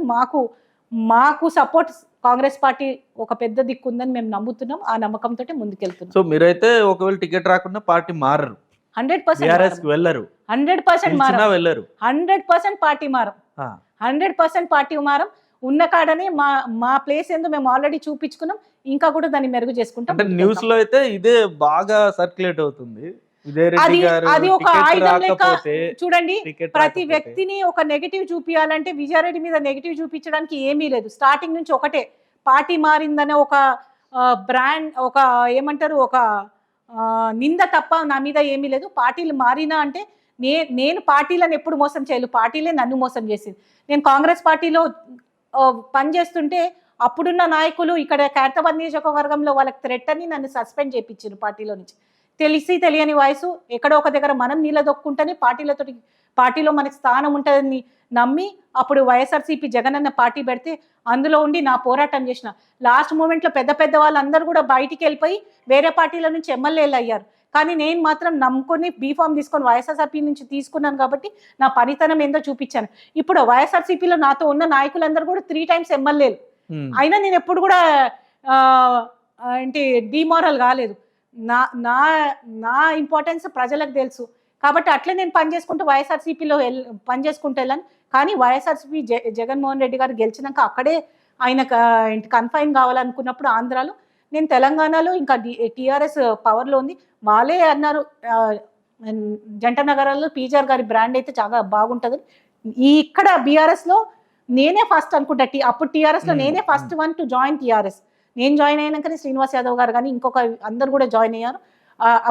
మాకు సపోర్ట్ కాంగ్రెస్ పార్టీ ఒక పెద్ద దిక్కు ఉందని మేము నమ్ముతున్నాం. ఆ నమ్మకంతో ముందుకెళ్తున్నాం. సో మీరైతే ఒకవేళ టికెట్ రాకుండా పార్టీ మారరు, 100% వెళ్ళరు, 100% మారం, వెళ్ళరు, 100% పార్టీ మారం, 100% పార్టీ మారం. ఉన్న కాడనే మా ప్లేస్ ఏందో మేము ఆల్రెడీ చూపించుకున్నాం. ఇంకా కూడా దాన్ని మెరుగు చేసుకుంటాం. అంటే న్యూస్ లో అయితే ఇదే బాగా సర్క్యులేట్ అవుతుంది. అది ఒక ఆయుధం లెక్క చూడండి. ప్రతి వ్యక్తిని ఒక నెగిటివ్ చూపించాలంటే విజయారెడ్డి మీద నెగిటివ్ చూపించడానికి ఏమీ లేదు. స్టార్టింగ్ నుంచి ఒకటే, పార్టీ మారిందనే ఒక బ్రాండ్, ఒక ఏమంటారు, ఒక నింద తప్ప నా మీద ఏమీ లేదు. పార్టీలు మారినా అంటే నేను పార్టీలను ఎప్పుడు మోసం చేయలేదు, పార్టీలే నన్ను మోసం చేసింది. నేను కాంగ్రెస్ పార్టీలో పనిచేస్తుంటే అప్పుడున్న నాయకులు ఇక్కడ ఖైరతాబాద్ నియోజకవర్గంలో వాళ్ళకి థ్రెట్ అని నన్ను సస్పెండ్ చేయించారు పార్టీలో నుంచి. తెలిసి తెలియని వయసు ఎక్కడో ఒక దగ్గర మనం నిలదొక్కుంటేనే పార్టీలో మనకి స్థానం ఉంటుందని నమ్మి అప్పుడు వైఎస్ఆర్సీపీ జగనన్న పార్టీ పెడితే అందులో ఉండి నా పోరాటం చేసిన. లాస్ట్ మూమెంట్లో పెద్ద వాళ్ళందరూ కూడా బయటికి వెళ్ళిపోయి వేరే పార్టీల నుంచి ఎమ్మెల్యేలు అయ్యారు. కానీ నేను మాత్రం నమ్ముకొని బీఫామ్ తీసుకొని వైఎస్ఆర్సీపీ నుంచి తీసుకున్నాను కాబట్టి నా పనితనం ఏందో చూపించాను. ఇప్పుడు వైఎస్ఆర్సీపీలో నాతో ఉన్న నాయకులందరూ కూడా 3 times ఎమ్మెల్యేలు అయినా నేను ఎప్పుడు కూడా ఏంటి డిమోరల్ కాలేదు. నా ఇంపార్టెన్స్ ప్రజలకు తెలుసు. కాబట్టి అట్లే నేను పనిచేసుకుంటూ వైఎస్ఆర్సీపీలో పనిచేసుకుంటూ వెళ్ళాను. కానీ వైఎస్ఆర్సీపీ జగన్మోహన్ రెడ్డి గారు గెలిచినాక అక్కడే ఆయన కన్ఫైన్ కావాలనుకున్నప్పుడు ఆంధ్రాలో, నేను తెలంగాణలో ఇంకా టీఆర్ఎస్ పవర్లో ఉంది. వాళ్ళే అన్నారు జంట నగరాల్లో పీజార్ గారి బ్రాండ్ అయితే చాలా బాగుంటుంది. ఇక్కడ బీఆర్ఎస్లో నేనే ఫస్ట్ అనుకుంటా. అప్పుడు టీఆర్ఎస్లో నేనే first one to join TRS. నేను జాయిన్ అయినాకనే శ్రీనివాస్ యాదవ్ గారు కానీ ఇంకొక అందరు కూడా జాయిన్ అయ్యారు.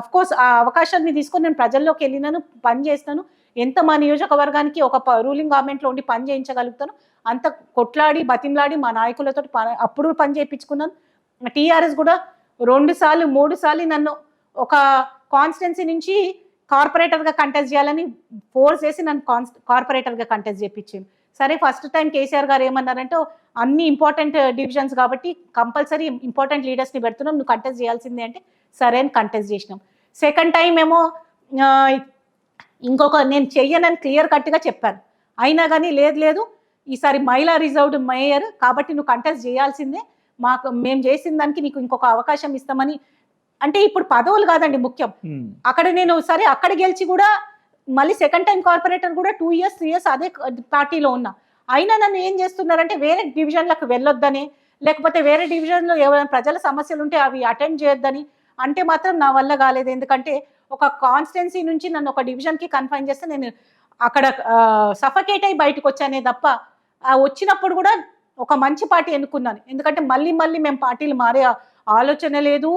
అఫ్కోర్స్ ఆ అవకాశాన్ని తీసుకొని నేను ప్రజల్లోకి వెళ్ళినాను, పని చేసినాను. ఎంత మా నియోజకవర్గానికి ఒక రూలింగ్ గవర్నమెంట్లో ఉండి పని చేయించగలుగుతాను అంత కొట్లాడి బతిమలాడి మా నాయకులతో అప్పుడు పని చేయించుకున్నాను. టీఆర్ఎస్ కూడా 2 సార్లు 3 సార్లు నన్ను ఒక కాన్స్టిట్యున్సీ నుంచి కార్పొరేటర్గా కంటెస్ట్ చేయాలని ఫోర్స్ చేసి నన్ను కార్పొరేటర్గా కంటెస్ట్ చేయించింది. సరే, ఫస్ట్ టైం కేసీఆర్ గారు ఏమన్నారంటే అన్ని ఇంపార్టెంట్ డివిజన్స్ కాబట్టి కంపల్సరీ ఇంపార్టెంట్ లీడర్స్ని పెడుతున్నాం, నువ్వు కంటెస్ట్ చేయాల్సిందే అంటే సరే అని కంటెస్ట్ చేసినాం. సెకండ్ టైం ఏమో నేను చెయ్యనని క్లియర్ కట్గా చెప్పాను. అయినా కానీ లేదు ఈసారి మహిళా రిజర్వ్డ్ మేయర్ కాబట్టి నువ్వు కంటెస్ట్ చేయాల్సిందే, మేము చేసిన దానికి నీకు ఇంకొక అవకాశం ఇస్తామని. అంటే ఇప్పుడు పదవులు కాదండి ముఖ్యం. అక్కడ నేను సరే అక్కడ గెలిచి కూడా మళ్ళీ సెకండ్ టైం కార్పొరేటర్ కూడా 2 years 3 years అదే పార్టీలో ఉన్నా. అయినా నన్ను ఏం చేస్తున్నారంటే వేరే డివిజన్లకు వెళ్ళొద్దని, లేకపోతే వేరే డివిజన్లో ఎవరైనా ప్రజల సమస్యలు ఉంటే అవి అటెండ్ చేయొద్దని అంటే మాత్రం నా వల్ల కాలేదు. ఎందుకంటే ఒక కాన్స్టిట్యున్సీ నుంచి నన్ను ఒక డివిజన్కి కన్ఫైన్ చేస్తే నేను అక్కడ సఫకేట్ అయి బయటకు వచ్చానే తప్ప వచ్చినప్పుడు కూడా ఒక మంచి పార్టీ ఎన్నుకున్నాను. ఎందుకంటే మళ్ళీ మేము పార్టీలు మారే ఆలోచన లేదు,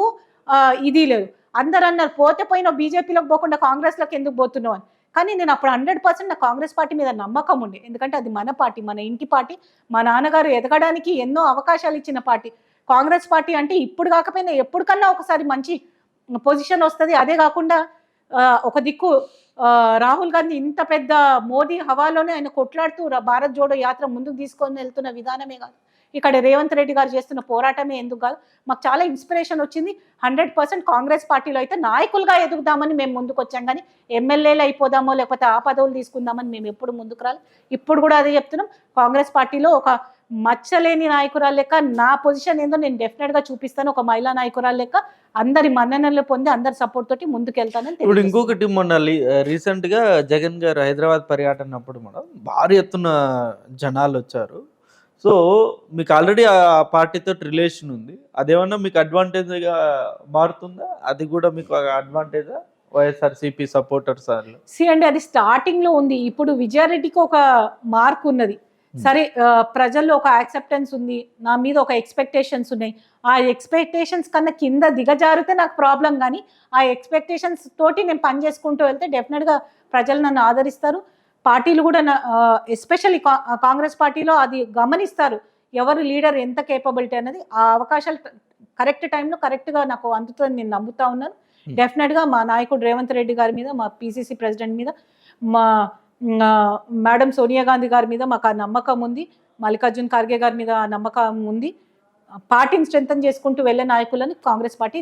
ఇది లేదు. అందరు అన్నారు పోతే పోయిన బీజేపీలోకి పోకుండా కాంగ్రెస్లోకి ఎందుకు పోతున్నావు అని. కానీ నేను అప్పుడు 100% నా కాంగ్రెస్ పార్టీ మీద నమ్మకం ఉండే. ఎందుకంటే అది మన పార్టీ, మన ఇంటి పార్టీ, మా నాన్నగారు ఎదగడానికి ఎన్నో అవకాశాలు ఇచ్చిన పార్టీ. కాంగ్రెస్ పార్టీ అంటే ఇప్పుడు కాకపోయినా ఎప్పటికన్నా ఒకసారి మంచి పొజిషన్ వస్తుంది. అదే కాకుండా ఒక దిక్కు రాహుల్ గాంధీ ఇంత పెద్ద మోదీ హవాలోనే ఆయన కొట్లాడుతూ భారత్ జోడో యాత్ర ముందుకు తీసుకొని వెళ్తున్న విధానమే కాదు, ఇక్కడ రేవంత్ రెడ్డి గారు చేస్తున్న పోరాటమే ఎందుకు కాదు, మాకు చాలా ఇన్స్పిరేషన్ వచ్చింది. 100% కాంగ్రెస్ పార్టీలో అయితే నాయకులుగా ఎదుగుదామని మేము ముందుకు వచ్చాం, కానీ ఎమ్మెల్యేలు అయిపోదామో లేకపోతే ఆ పదవులు తీసుకుందామని మేము ఎప్పుడు ముందుకు రాలి. ఇప్పుడు కూడా అదే చెప్తున్నాం, కాంగ్రెస్ పార్టీలో ఒక మచ్చలేని నాయకురాలు లెక్క నా పొజిషన్ ఏందో నేను డెఫినెట్గా చూపిస్తాను. ఒక మహిళా నాయకురాలు లెక్క అందరి మన్ననలు పొంది అందరి సపోర్ట్ తోటి ముందుకెళ్తానని ఇప్పుడు తెలియజేస్తున్నాను. ఇంకొకటి మొన్న రీసెంట్ గా జగన్ గారు హైదరాబాద్ పర్యటన అప్పుడు మేడం భారీ ఎత్తున జనాలు వచ్చారు. సో మీకు ఆల్రెడీ ఆ పార్టీతో రిలేషన్ ఉంది, అదేమన్నా మీకు అడ్వాంటేజ్గా మారుతుందా? అది కూడా మీకు అడ్వాంటేజా వైఎస్ఆర్సీపీ సపోర్టర్స్? అండి అది స్టార్టింగ్ లో ఉంది, ఇప్పుడు విజయారెడ్డికి ఒక మార్క్ ఉన్నది. సరే ప్రజల్లో ఒక యాక్సెప్టెన్స్ ఉంది, నా మీద ఒక ఎక్స్పెక్టేషన్స్ ఉన్నాయి. ఆ ఎక్స్పెక్టేషన్స్ కన్నా కింద దిగజారితే నాకు ప్రాబ్లం, కానీ ఆ ఎక్స్పెక్టేషన్స్ తోటి నేను పని చేసుకుంటూ వెళ్తే డెఫినెట్గా ప్రజలు నన్ను ఆదరిస్తారు. పార్టీలు కూడా ఎస్పెషల్లీ కాంగ్రెస్ పార్టీలో అది గమనిస్తారు, ఎవరు లీడర్ ఎంత కేపబిలిటీ అనేది. ఆ అవకాశాలు కరెక్ట్ టైంలో కరెక్ట్గా నాకు అందుతుందని నేను నమ్ముతా ఉన్నాను. డెఫినెట్గా మా నాయకుడు రేవంత్ రెడ్డి గారి మీద, మా పిసిసి ప్రెసిడెంట్ మీద, మా మేడం సోనియా గాంధీ గారి మీద మాకు ఆ నమ్మకం ఉంది, మల్లికార్జున్ ఖర్గే గారి మీద ఆ నమ్మకం ఉంది. పార్టీని స్ట్రెంథన్ చేసుకుంటూ వెళ్ళే నాయకులను కాంగ్రెస్ పార్టీ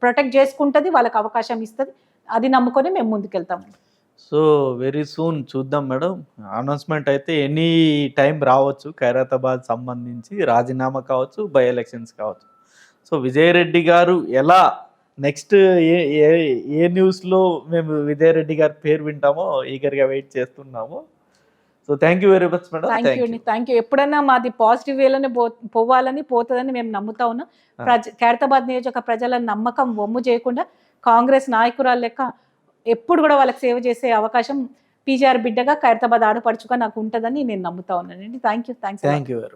ప్రొటెక్ట్ చేసుకుంటుంది, వాళ్ళకి అవకాశం ఇస్తుంది. అది నమ్ముకొని మేము ముందుకెళ్తామండి. సో వెరీ సూన్ చూద్దాం మేడం, అనౌన్స్మెంట్ అయితే ఎనీ టైం రావచ్చు. ఖైరతాబాద్ సంబంధించి రాజీనామా కావచ్చు, బై ఎలక్షన్స్ కావచ్చు. సో విజయరెడ్డి గారు ఎలా నెక్స్ట్ ఏ న్యూస్లో మేము విజయరెడ్డి గారి పేరు వింటామో ఈగర్గా వెయిట్ చేస్తున్నాము. So thank you very much madam. Thank you. ఎప్పుడన్నా మాది పాజిటివ్ వేలోనే పోవాలని పోతుందని మేము నమ్ముతా ఉన్నాం. ఖైరతాబాద్ నియోజక ప్రజల నమ్మకం వమ్ము చేయకుండా కాంగ్రెస్ నాయకురాలు లెక్క ఎప్పుడు కూడా వాళ్ళకి సేవ చేసే అవకాశం పీజీఆర్ బిడ్డగా ఖైరతాబాద్ ఆడపడుచుగా నాకు ఉంటుందని నేను నమ్ముతా ఉన్నానండి. Thank you very much.